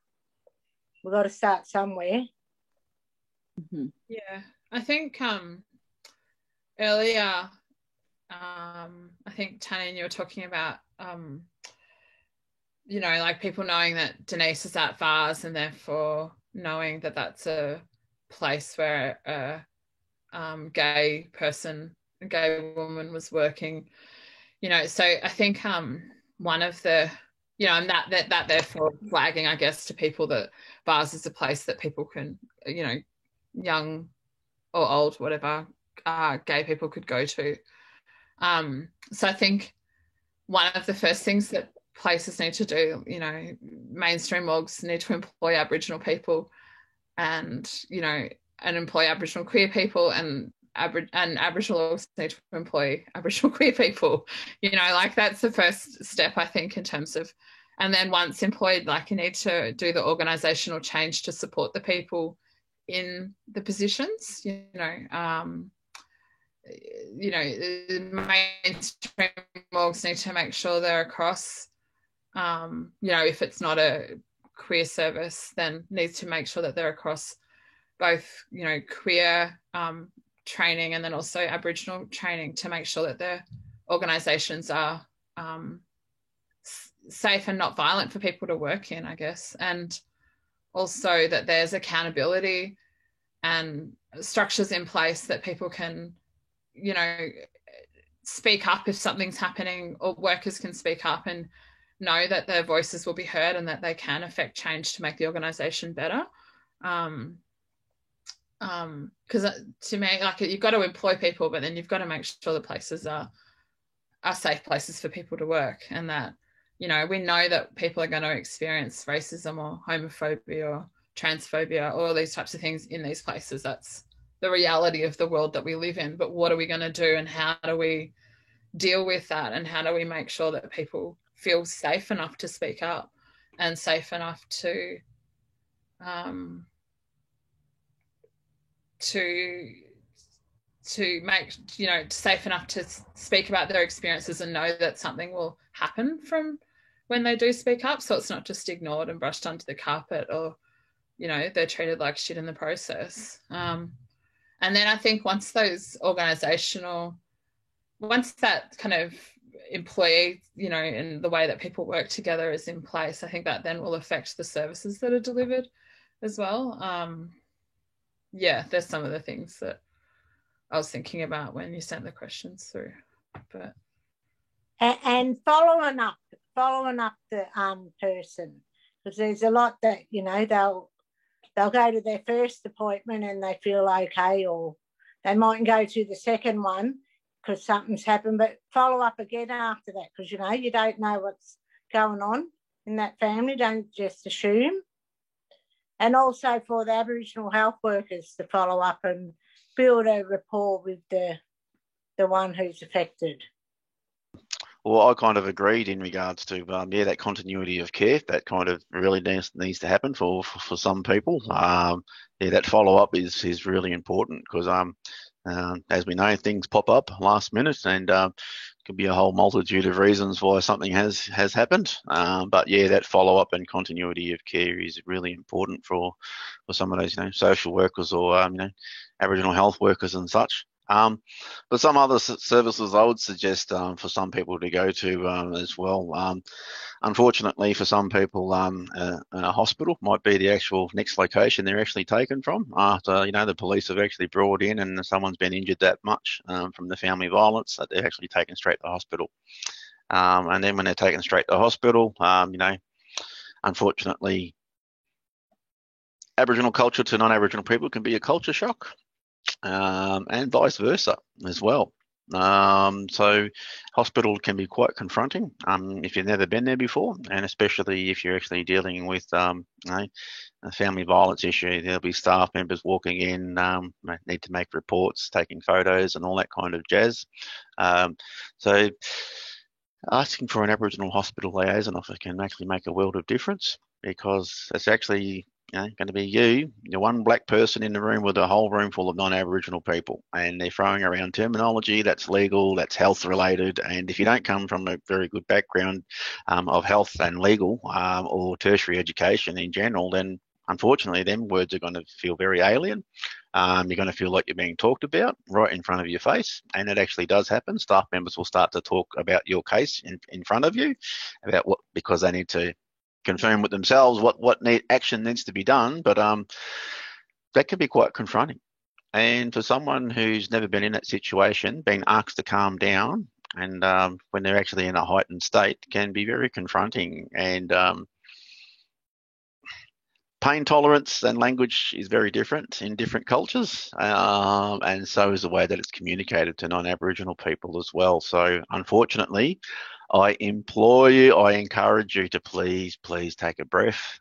We've got to start somewhere. Mm-hmm. Yeah, I think earlier, I think Tanya, you were talking about, like people knowing that Denise is at VARS and therefore knowing that that's a place where a gay woman was working, so I think one of the, and that therefore flagging, I guess, to people that VARS is a place that people can, young or old, whatever, gay people could go to. So I think one of the first things that places need to do, mainstream orgs need to employ Aboriginal people and employ Aboriginal queer people, and Aboriginal orgs need to employ Aboriginal queer people. That's the first step, I think, in terms of, and then once employed, you need to do the organisational change to support the people in the positions. Mainstream orgs need to make sure they're across. If it's not a queer service, then needs to make sure that they're across both, queer training and then also Aboriginal training to make sure that their organisations are safe and not violent for people to work in, I guess, and also that there's accountability and structures in place that people can, speak up if something's happening, or workers can speak up and know that their voices will be heard and that they can affect change to make the organisation better. Because to me, you've got to employ people, but then you've got to make sure the places are safe places for people to work, and that, we know that people are going to experience racism or homophobia or transphobia, all these types of things in these places. That's the reality of the world that we live in. But what are we going to do, and how do we deal with that, and how do we make sure that people feel safe enough to speak up and safe enough to make, safe enough to speak about their experiences and know that something will happen from when they do speak up, so it's not just ignored and brushed under the carpet, or they're treated like shit in the process. And then I think once that kind of employee, and the way that people work together is in place, I think that then will affect the services that are delivered as well. There's some of the things that I was thinking about when you sent the questions through. But and following up the person, because there's a lot that they'll go to their first appointment and they feel okay, or they mightn't go to the second one because something's happened, but follow up again after that, because you don't know what's going on in that family. Don't just assume. And also for the Aboriginal health workers to follow up and build a rapport with the one who's affected. Well, I kind of agreed in regards to that continuity of care that kind of really needs to happen for some people. That follow up is really important, because as we know, things pop up last minute, and could be a whole multitude of reasons why something has happened. But that follow up and continuity of care is really important for some of those social workers or Aboriginal health workers and such. But some other services I would suggest for some people to go to as well. Unfortunately, for some people, a hospital might be the actual next location they're actually taken from after the police have actually brought in and someone's been injured that much from the family violence that they're actually taken straight to hospital. And then when they're taken straight to hospital, unfortunately, Aboriginal culture to non-Aboriginal people can be a culture shock. And vice versa as well. So hospital can be quite confronting if you've never been there before, and especially if you're actually dealing with a family violence issue. There'll be staff members walking in, need to make reports, taking photos and all that kind of jazz. So Asking for an Aboriginal hospital liaison officer can actually make a world of difference, because it's actually going to be you're one black person in the room with a whole room full of non-Aboriginal people, and they're throwing around terminology that's legal, that's health related, and if you don't come from a very good background of health and legal or tertiary education in general, then unfortunately them words are going to feel very alien. You're going to feel like you're being talked about right in front of your face, and it actually does happen. Staff members will start to talk about your case in front of you, about what, because they need to confirm with themselves what action needs to be done. But that can be quite confronting. And for someone who's never been in that situation, being asked to calm down, and when they're actually in a heightened state, can be very confronting. And pain tolerance and language is very different in different cultures, and so is the way that it's communicated to non-Aboriginal people as well. So unfortunately, I encourage you to please take a breath,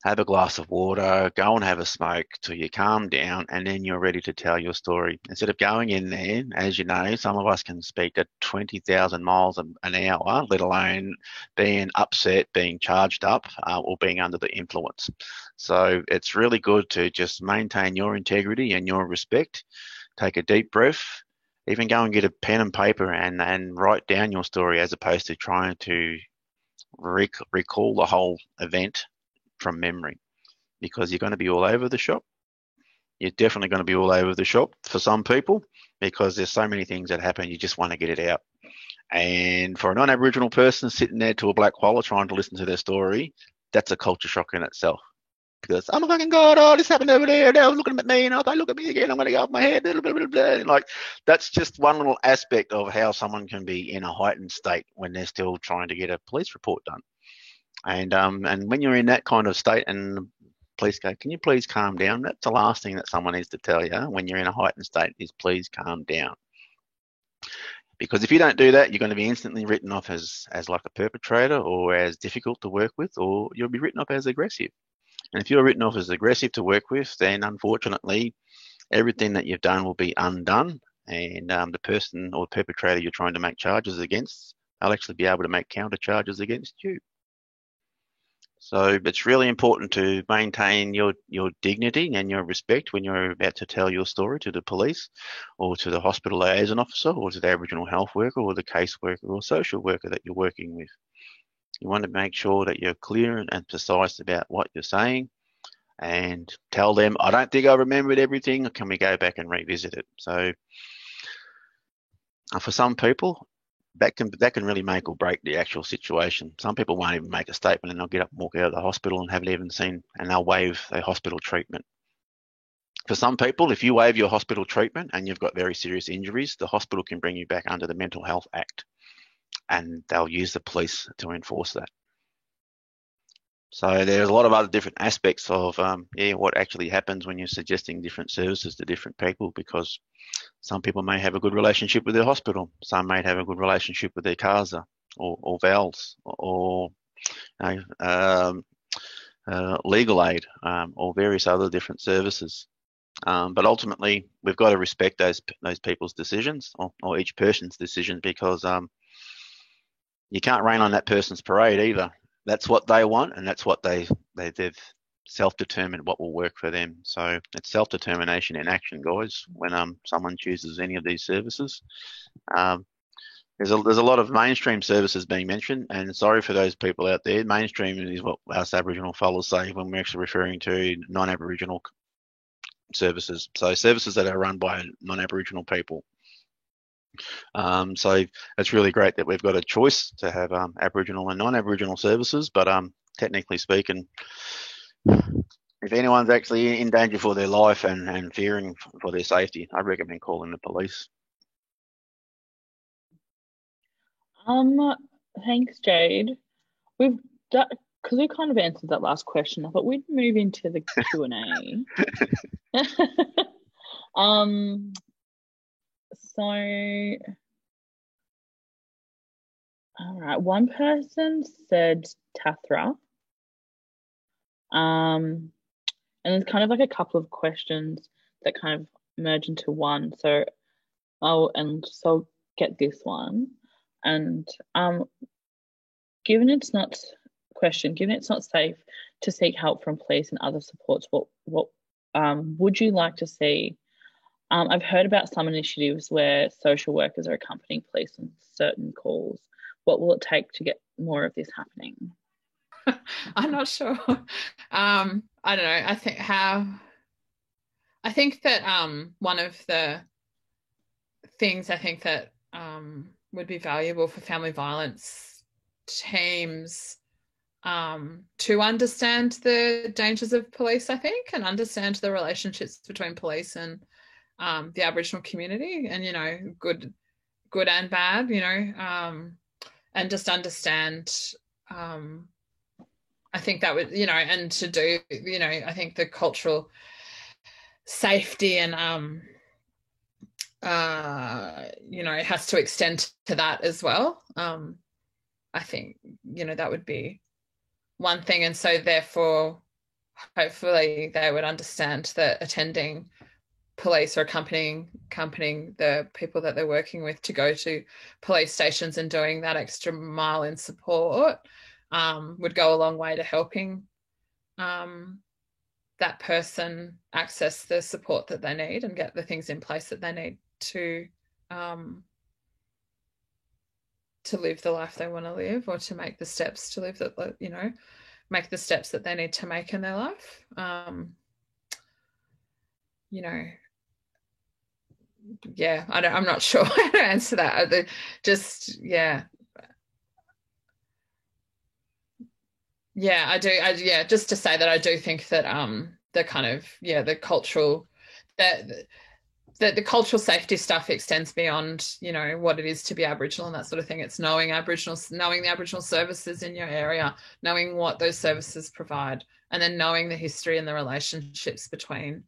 have a glass of water, go and have a smoke till you calm down, and then you're ready to tell your story. Instead of going in there, as you know, some of us can speak at 20,000 miles an hour, let alone being upset, being charged up, or being under the influence. So it's really good to just maintain your integrity and your respect. Take a deep breath. Even go and get a pen and paper and write down your story, as opposed to trying to recall the whole event from memory, because you're going to be all over the shop. You're definitely going to be all over the shop for some people, because there's so many things that happen. You just want to get it out. And for a non-Aboriginal person sitting there to a black hole trying to listen to their story, that's a culture shock in itself. Because, oh my fucking God, oh, this happened over there, they were looking at me, and if they look at me again, I'm going to go off my head, blah, blah, blah, blah. Like, that's just one little aspect of how someone can be in a heightened state when they're still trying to get a police report done. And when you're in that kind of state and the police go, can you please calm down? That's the last thing that someone needs to tell you when you're in a heightened state, is please calm down. Because if you don't do that, you're going to be instantly written off as like a perpetrator, or as difficult to work with, or you'll be written off as aggressive. And if you're written off as aggressive to work with, then unfortunately, everything that you've done will be undone. And the person or perpetrator you're trying to make charges against, they'll actually be able to make counter charges against you. So it's really important to maintain your dignity and your respect when you're about to tell your story to the police, or to the hospital liaison officer, or to the Aboriginal health worker, or the caseworker or social worker that you're working with. You want to make sure that you're clear and precise about what you're saying, and tell them, I don't think I remembered everything. Can we go back and revisit it? So for some people, that can really make or break the actual situation. Some people won't even make a statement, and they'll get up and walk out of the hospital and haven't even seen, and they'll waive a hospital treatment. For some people, if you waive your hospital treatment and you've got very serious injuries, the hospital can bring you back under the Mental Health Act, and they'll use the police to enforce that. So there's a lot of other different aspects of what actually happens when you're suggesting different services to different people, because some people may have a good relationship with their hospital, some may have a good relationship with their CASA or VALS or legal aid or various other different services. But ultimately, we've got to respect those people's decisions, or each person's decision, because you can't rain on that person's parade either. That's what they want, and that's what they've self-determined what will work for them. So it's self-determination in action, guys, when someone chooses any of these services. There's a lot of mainstream services being mentioned, and sorry for those people out there. Mainstream is what us Aboriginal fellas say when we're actually referring to non-Aboriginal services. So services that are run by non-Aboriginal people. So it's really great that we've got a choice to have Aboriginal and non-Aboriginal services, but technically speaking, if anyone's actually in danger for their life and fearing for their safety, I recommend calling the police. Thanks, Jade. We've done, because we kind of answered that last question. I thought we'd move into the Q&A. So, all right, one person said Tathra. And there's kind of like a couple of questions that kind of merge into one. So I'll get this one. And given it's not safe to seek help from police and other supports, what would you like to see? I've heard about some initiatives where social workers are accompanying police on certain calls. What will it take to get more of this happening? I'm not sure. I don't know. I think that one of the things I think that would be valuable for family violence teams to understand the dangers of police, I think, and understand the relationships between police and the Aboriginal community, and, you know, good and bad, you know, and just understand, I think that would, you know, and to do, you know, I think the cultural safety and, you know, it has to extend to that as well. I think, you know, that would be one thing. And so therefore, hopefully they would understand that attending police or accompanying the people that they're working with to go to police stations and doing that extra mile in support would go a long way to helping that person access the support that they need and get the things in place that they need to live the life they want to live, or to make the steps to live that, you know, make the steps that they need to make in their life. You know, yeah, I'm not sure how to answer that. Just, yeah. Yeah, I do. Yeah, just to say that I do think that the kind of, yeah, the cultural, the cultural safety stuff extends beyond, you know, what it is to be Aboriginal and that sort of thing. It's knowing the Aboriginal services in your area, knowing what those services provide, and then knowing the history and the relationships between,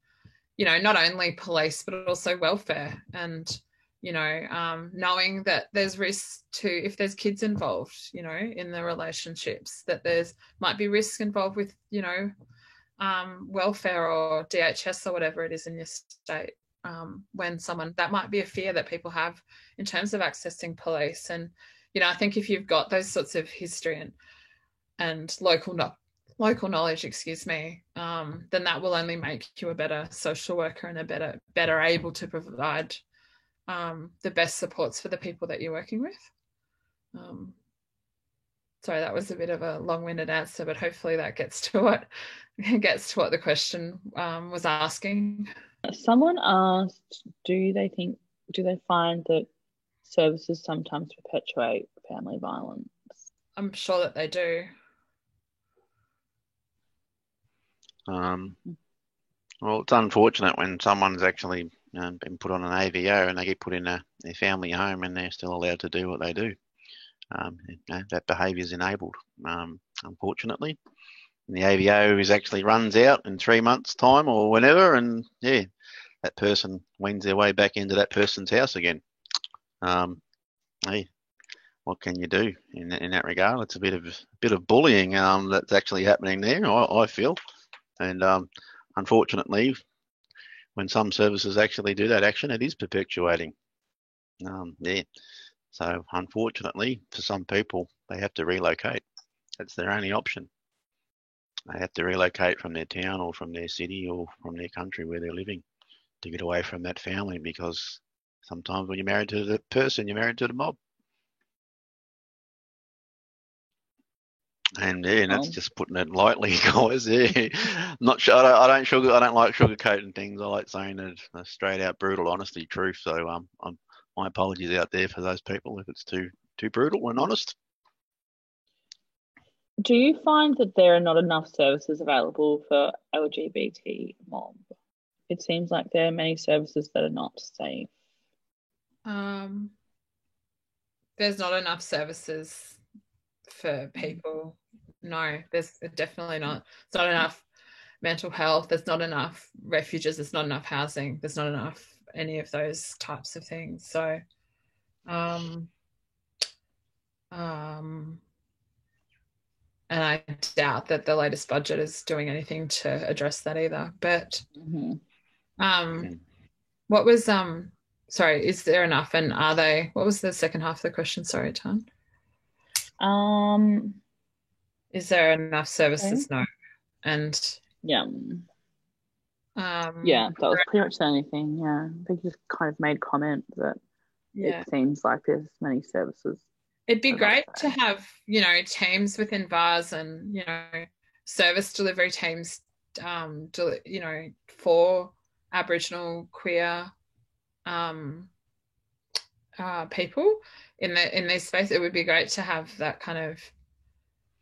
you know, not only police but also welfare, and, you know, knowing that there's risks to, if there's kids involved, you know, in the relationships, that there's might be risks involved with, you know, welfare or DHS or whatever it is in your state. When someone, that might be a fear that people have in terms of accessing police. And, you know, I think if you've got those sorts of history and local knowledge, then that will only make you a better social worker and a better able to provide the best supports for the people that you're working with. Sorry, that was a bit of a long-winded answer, but hopefully that gets to what the question was asking. Someone asked, do they find that services sometimes perpetuate family violence? I'm sure that they do. Well, it's unfortunate when someone's actually been put on an AVO and they get put in their family home and they're still allowed to do what they do. You know, that behaviour is enabled, unfortunately. And the AVO actually runs out in 3 months' time or whenever, and yeah, that person wends their way back into that person's house again. Hey, what can you do in that regard? It's a bit of bullying that's actually happening there, I feel, and unfortunately, when some services actually do that action, it is perpetuating. Yeah. So unfortunately, for some people, they have to relocate. That's their only option. They have to relocate from their town or from their city or from their country where they're living to get away from that family, because sometimes when you're married to the person, you're married to the mob. And yeah, that's just putting it lightly, guys. Yeah, not sure. I don't like sugarcoating things. I like saying it straight out, brutal, honesty, truth. So my apologies out there for those people if it's too brutal and honest. Do you find that there are not enough services available for LGBT mob? It seems like there are many services that are not safe. There's not enough services for people. No, there's definitely not. It's not enough mental health. There's not enough refuges. There's not enough housing. There's not enough any of those types of things. So, and I doubt that the latest budget is doing anything to address that either. But what was sorry, is there enough, and are they? What was the second half of the question? Sorry, Tan. Is there enough services? Okay. No. And Yeah. Yeah, that was pretty much the only thing. Yeah, they just kind of made comment that it seems like there's many services. It'd be great to have, teams within bars and, service delivery teams, for Aboriginal queer people in this space. It would be great to have that kind of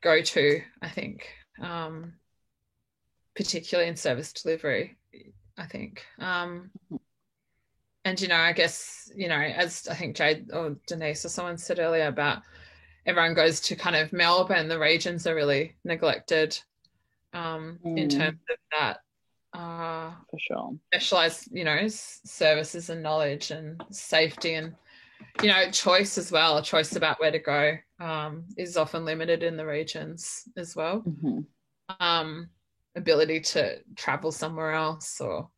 go-to, I think, particularly in service delivery, I think. And, I guess, as I think Jade or Denise or someone said earlier about everyone goes to kind of Melbourne, the regions are really neglected in terms of that. For sure. Specialised, services and knowledge and safety and, choice as well. A choice about where to go is often limited in the regions as well. Mm-hmm. Ability to travel somewhere else, or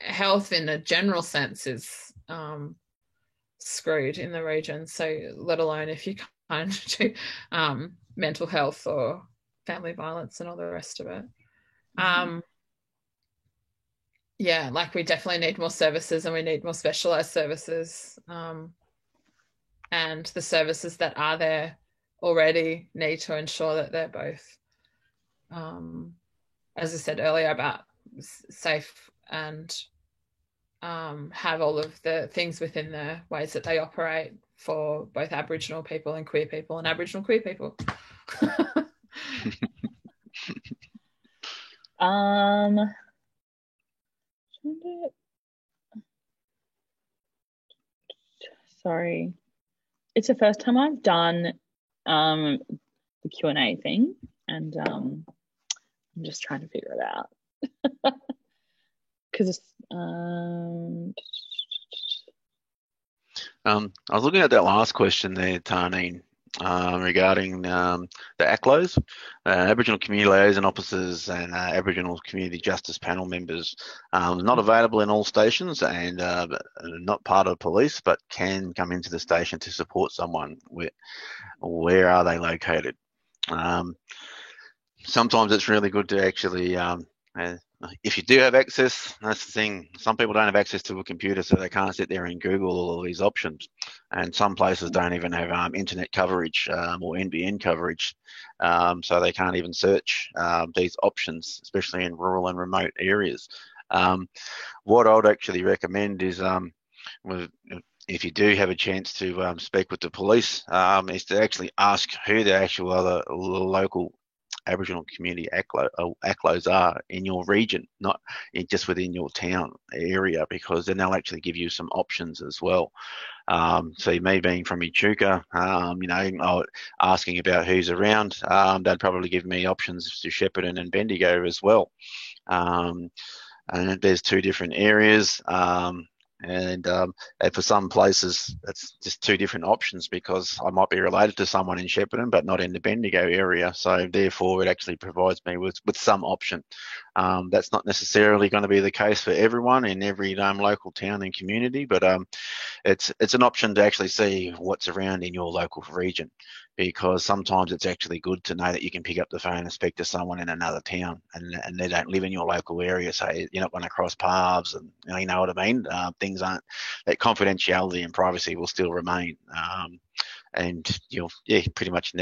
health in a general sense is screwed in the region. So let alone if you can't do mental health or family violence and all the rest of it. Yeah, like we definitely need more services and we need more specialised services. And the services that are there already need to ensure that they're both, as I said earlier, about safe and have all of the things within the ways that they operate for both Aboriginal people and queer people and Aboriginal queer people. Sorry, it's the first time I've done the Q&A thing, and I'm just trying to figure it out because I was looking at that last question there, Tarneen, regarding the ACLOs, Aboriginal Community Liaison Officers and Aboriginal Community Justice Panel members. Not available in all stations and not part of police, but can come into the station to support someone. Where are they located? Sometimes it's really good to actually if you do have access, that's the thing. Some people don't have access to a computer, so they can't sit there and Google all of these options. And some places don't even have internet coverage or NBN coverage, so they can't even search these options, especially in rural and remote areas. What I would actually recommend is if you do have a chance to speak with the police, is to actually ask who the actual other local Aboriginal community ACLOs are in your region, not just within your town area, because then they'll actually give you some options as well. So me being from Echuca, asking about who's around, they'd probably give me options to Shepparton and Bendigo as well. And there's two different areas. And for some places, it's just two different options because I might be related to someone in Shepparton, but not in the Bendigo area. So therefore, it actually provides me with some option. That's not necessarily going to be the case for everyone in every local town and community, but it's an option to actually see what's around in your local region, because sometimes it's actually good to know that you can pick up the phone and speak to someone in another town and they don't live in your local area, so you're not going to cross paths, and you know what I mean. Things aren't, that confidentiality and privacy will still remain, and you'll pretty much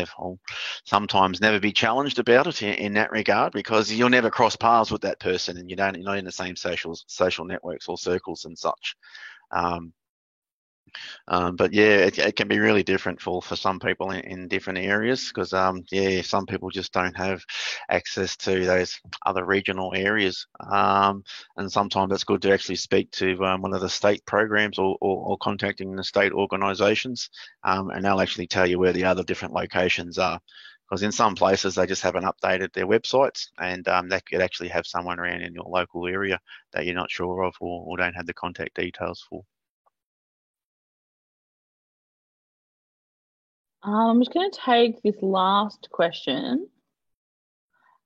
sometimes never be challenged about it in that regard, because you'll never cross paths with that person and you're not in the same social networks or circles and such. But yeah, it can be really different for some people in different areas, because some people just don't have access to those other regional areas, and sometimes it's good to actually speak to one of the state programs or contacting the state organisations, and they'll actually tell you where the other different locations are. Because in some places they just haven't updated their websites, and that could actually have someone around in your local area that you're not sure of or don't have the contact details for. I'm just going to take this last question.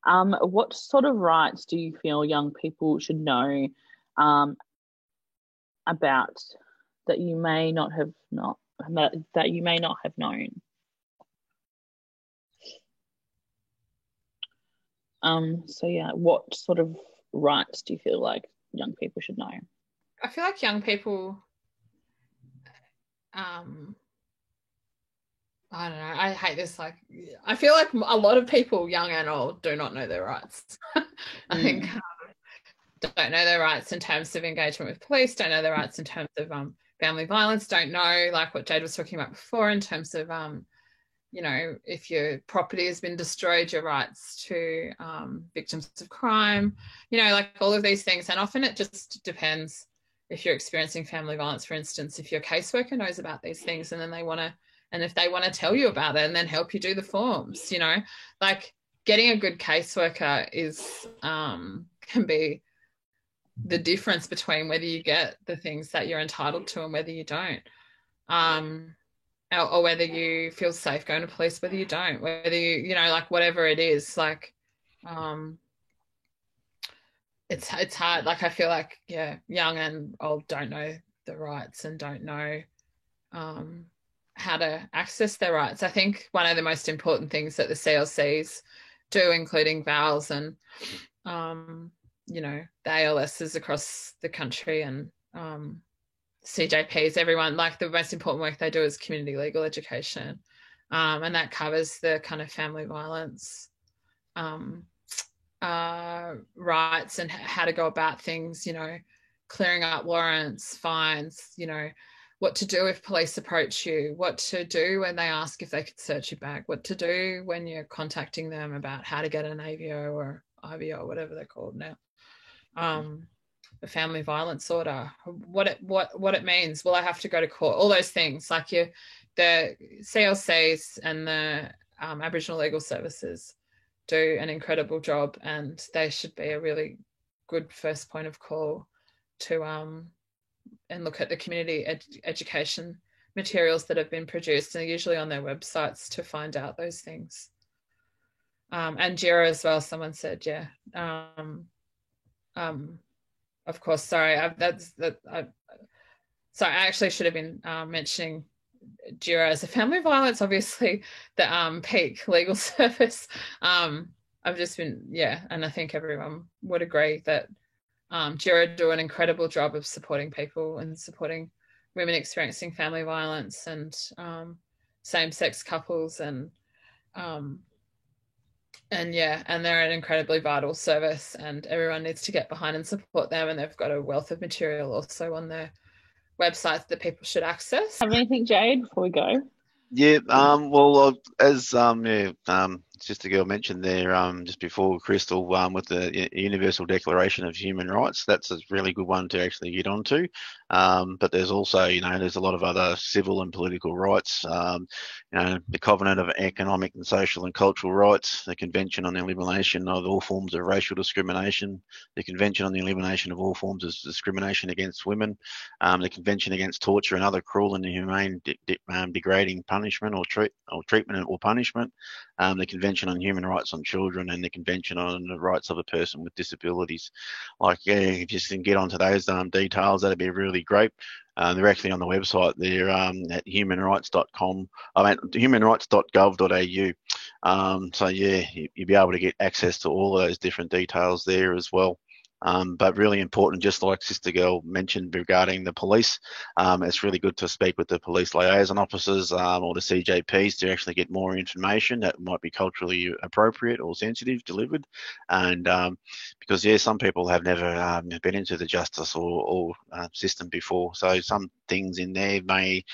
What sort of rights do you feel young people should know about that you may not have known. So yeah, what sort of rights do you feel like young people should know? I feel like young people, I don't know, I hate this, like, I feel like a lot of people, young and old, do not know their rights. I think don't know their rights in terms of engagement with police, don't know their rights in terms of family violence, don't know, like what Jade was talking about before, in terms of you know, if your property has been destroyed, your rights to victims of crime, you know, like all of these things. And often it just depends if you're experiencing family violence, for instance, if your caseworker knows about these things and then if they want to tell you about it and then help you do the forms, you know, like getting a good caseworker is can be the difference between whether you get the things that you're entitled to and whether you don't. Or whether you feel safe going to police, whether you don't, whether you know, like whatever it is, like it's hard. Like I feel like, yeah, young and old don't know the rights and don't know how to access their rights. I think one of the most important things that the CLCs do, including VALs and you know, the ALSs across the country and CJPs, everyone, like the most important work they do is community legal education, and that covers the kind of family violence rights and how to go about things, you know, clearing up warrants, fines, you know, what to do if police approach you, what to do when they ask if they could search your bag, what to do when you're contacting them about how to get an AVO or IVO, whatever they're called now. The family violence order, what it means. Will I have to go to court? All those things, like the CLCs and the Aboriginal Legal Services do an incredible job, and they should be a really good first point of call to and look at the community education materials that have been produced, and usually on their websites to find out those things. And JIRA as well, someone said, yeah. Of course, sorry, I actually should have been mentioning JIRA as a family violence, obviously, the peak legal service. I've just been, yeah, and I think everyone would agree that JIRA do an incredible job of supporting people and supporting women experiencing family violence and same-sex couples and yeah, and they're an incredibly vital service, and everyone needs to get behind and support them. And they've got a wealth of material also on their websites that people should access. Have anything, Jade, before we go? Yeah, well, as Sister Girl mentioned there just before, Crystal, with the Universal Declaration of Human Rights, that's a really good one to actually get onto. But there's also, you know, there's a lot of other civil and political rights, you know, the Covenant of Economic and Social and Cultural Rights, the Convention on the Elimination of all forms of racial discrimination, the Convention on the Elimination of all forms of discrimination against women, the Convention against torture and other cruel and inhumane, degrading punishment or treatment or punishment, the Convention on Human Rights on Children, and the Convention on the Rights of a Person with Disabilities. Like, yeah, if you can get onto those details, that'd be really great. They're actually on the website there at humanrights.com, humanrights.gov.au. So yeah, you'll be able to get access to all of those different details there as well. But really important, just like Sister Girl mentioned regarding the police, it's really good to speak with the police liaison officers or the CJPs to actually get more information that might be culturally appropriate or sensitive delivered. And because, yeah, some people have never been into the justice or system before. So some things in there you might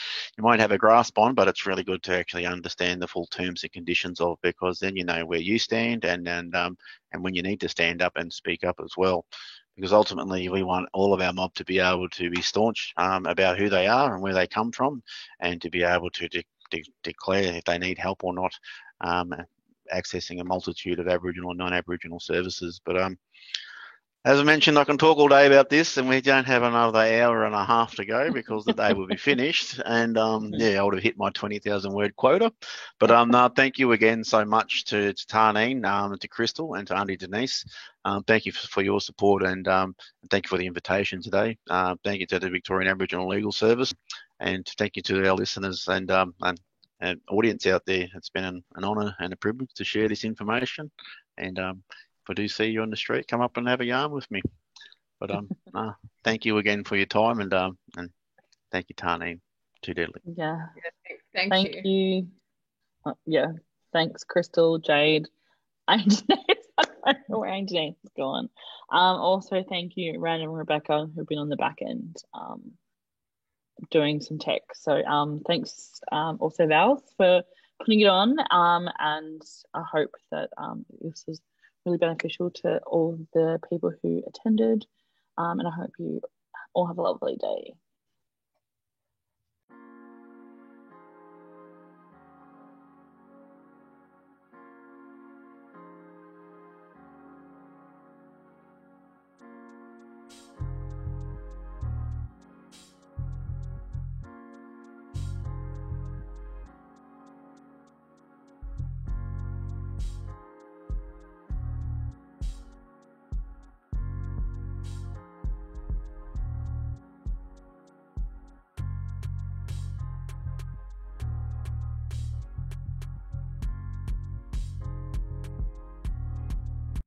have a grasp on, but it's really good to actually understand the full terms and conditions of, because then you know where you stand and when you need to stand up and speak up as well. Because ultimately we want all of our mob to be able to be staunch about who they are and where they come from, and to be able to declare if they need help or not, accessing a multitude of Aboriginal and non-Aboriginal services. But As I mentioned, I can talk all day about this, and we don't have another hour and a half to go because the day will be finished. And I would have hit my 20,000 word quota. But no, thank you again so much to Tarneen, to Crystal, and to Auntie Denise. Thank you for your support, and thank you for the invitation today. Thank you to the Victorian Aboriginal Legal Service, and thank you to our listeners and audience out there. It's been an honour and a privilege to share this information. And if I do see you on the street, come up and have a yarn with me. But thank you again for your time, and thank you, Tarneen. Too deadly. Yeah. Thank you. Yeah. Thanks, Crystal, Jade, Angie. I don't know where Angie is gone. Also, thank you, Random and Rebecca, who've been on the back end doing some tech. So thanks also, Val, for putting it on. And I hope that this was really beneficial to all the people who attended. And I hope you all have a lovely day.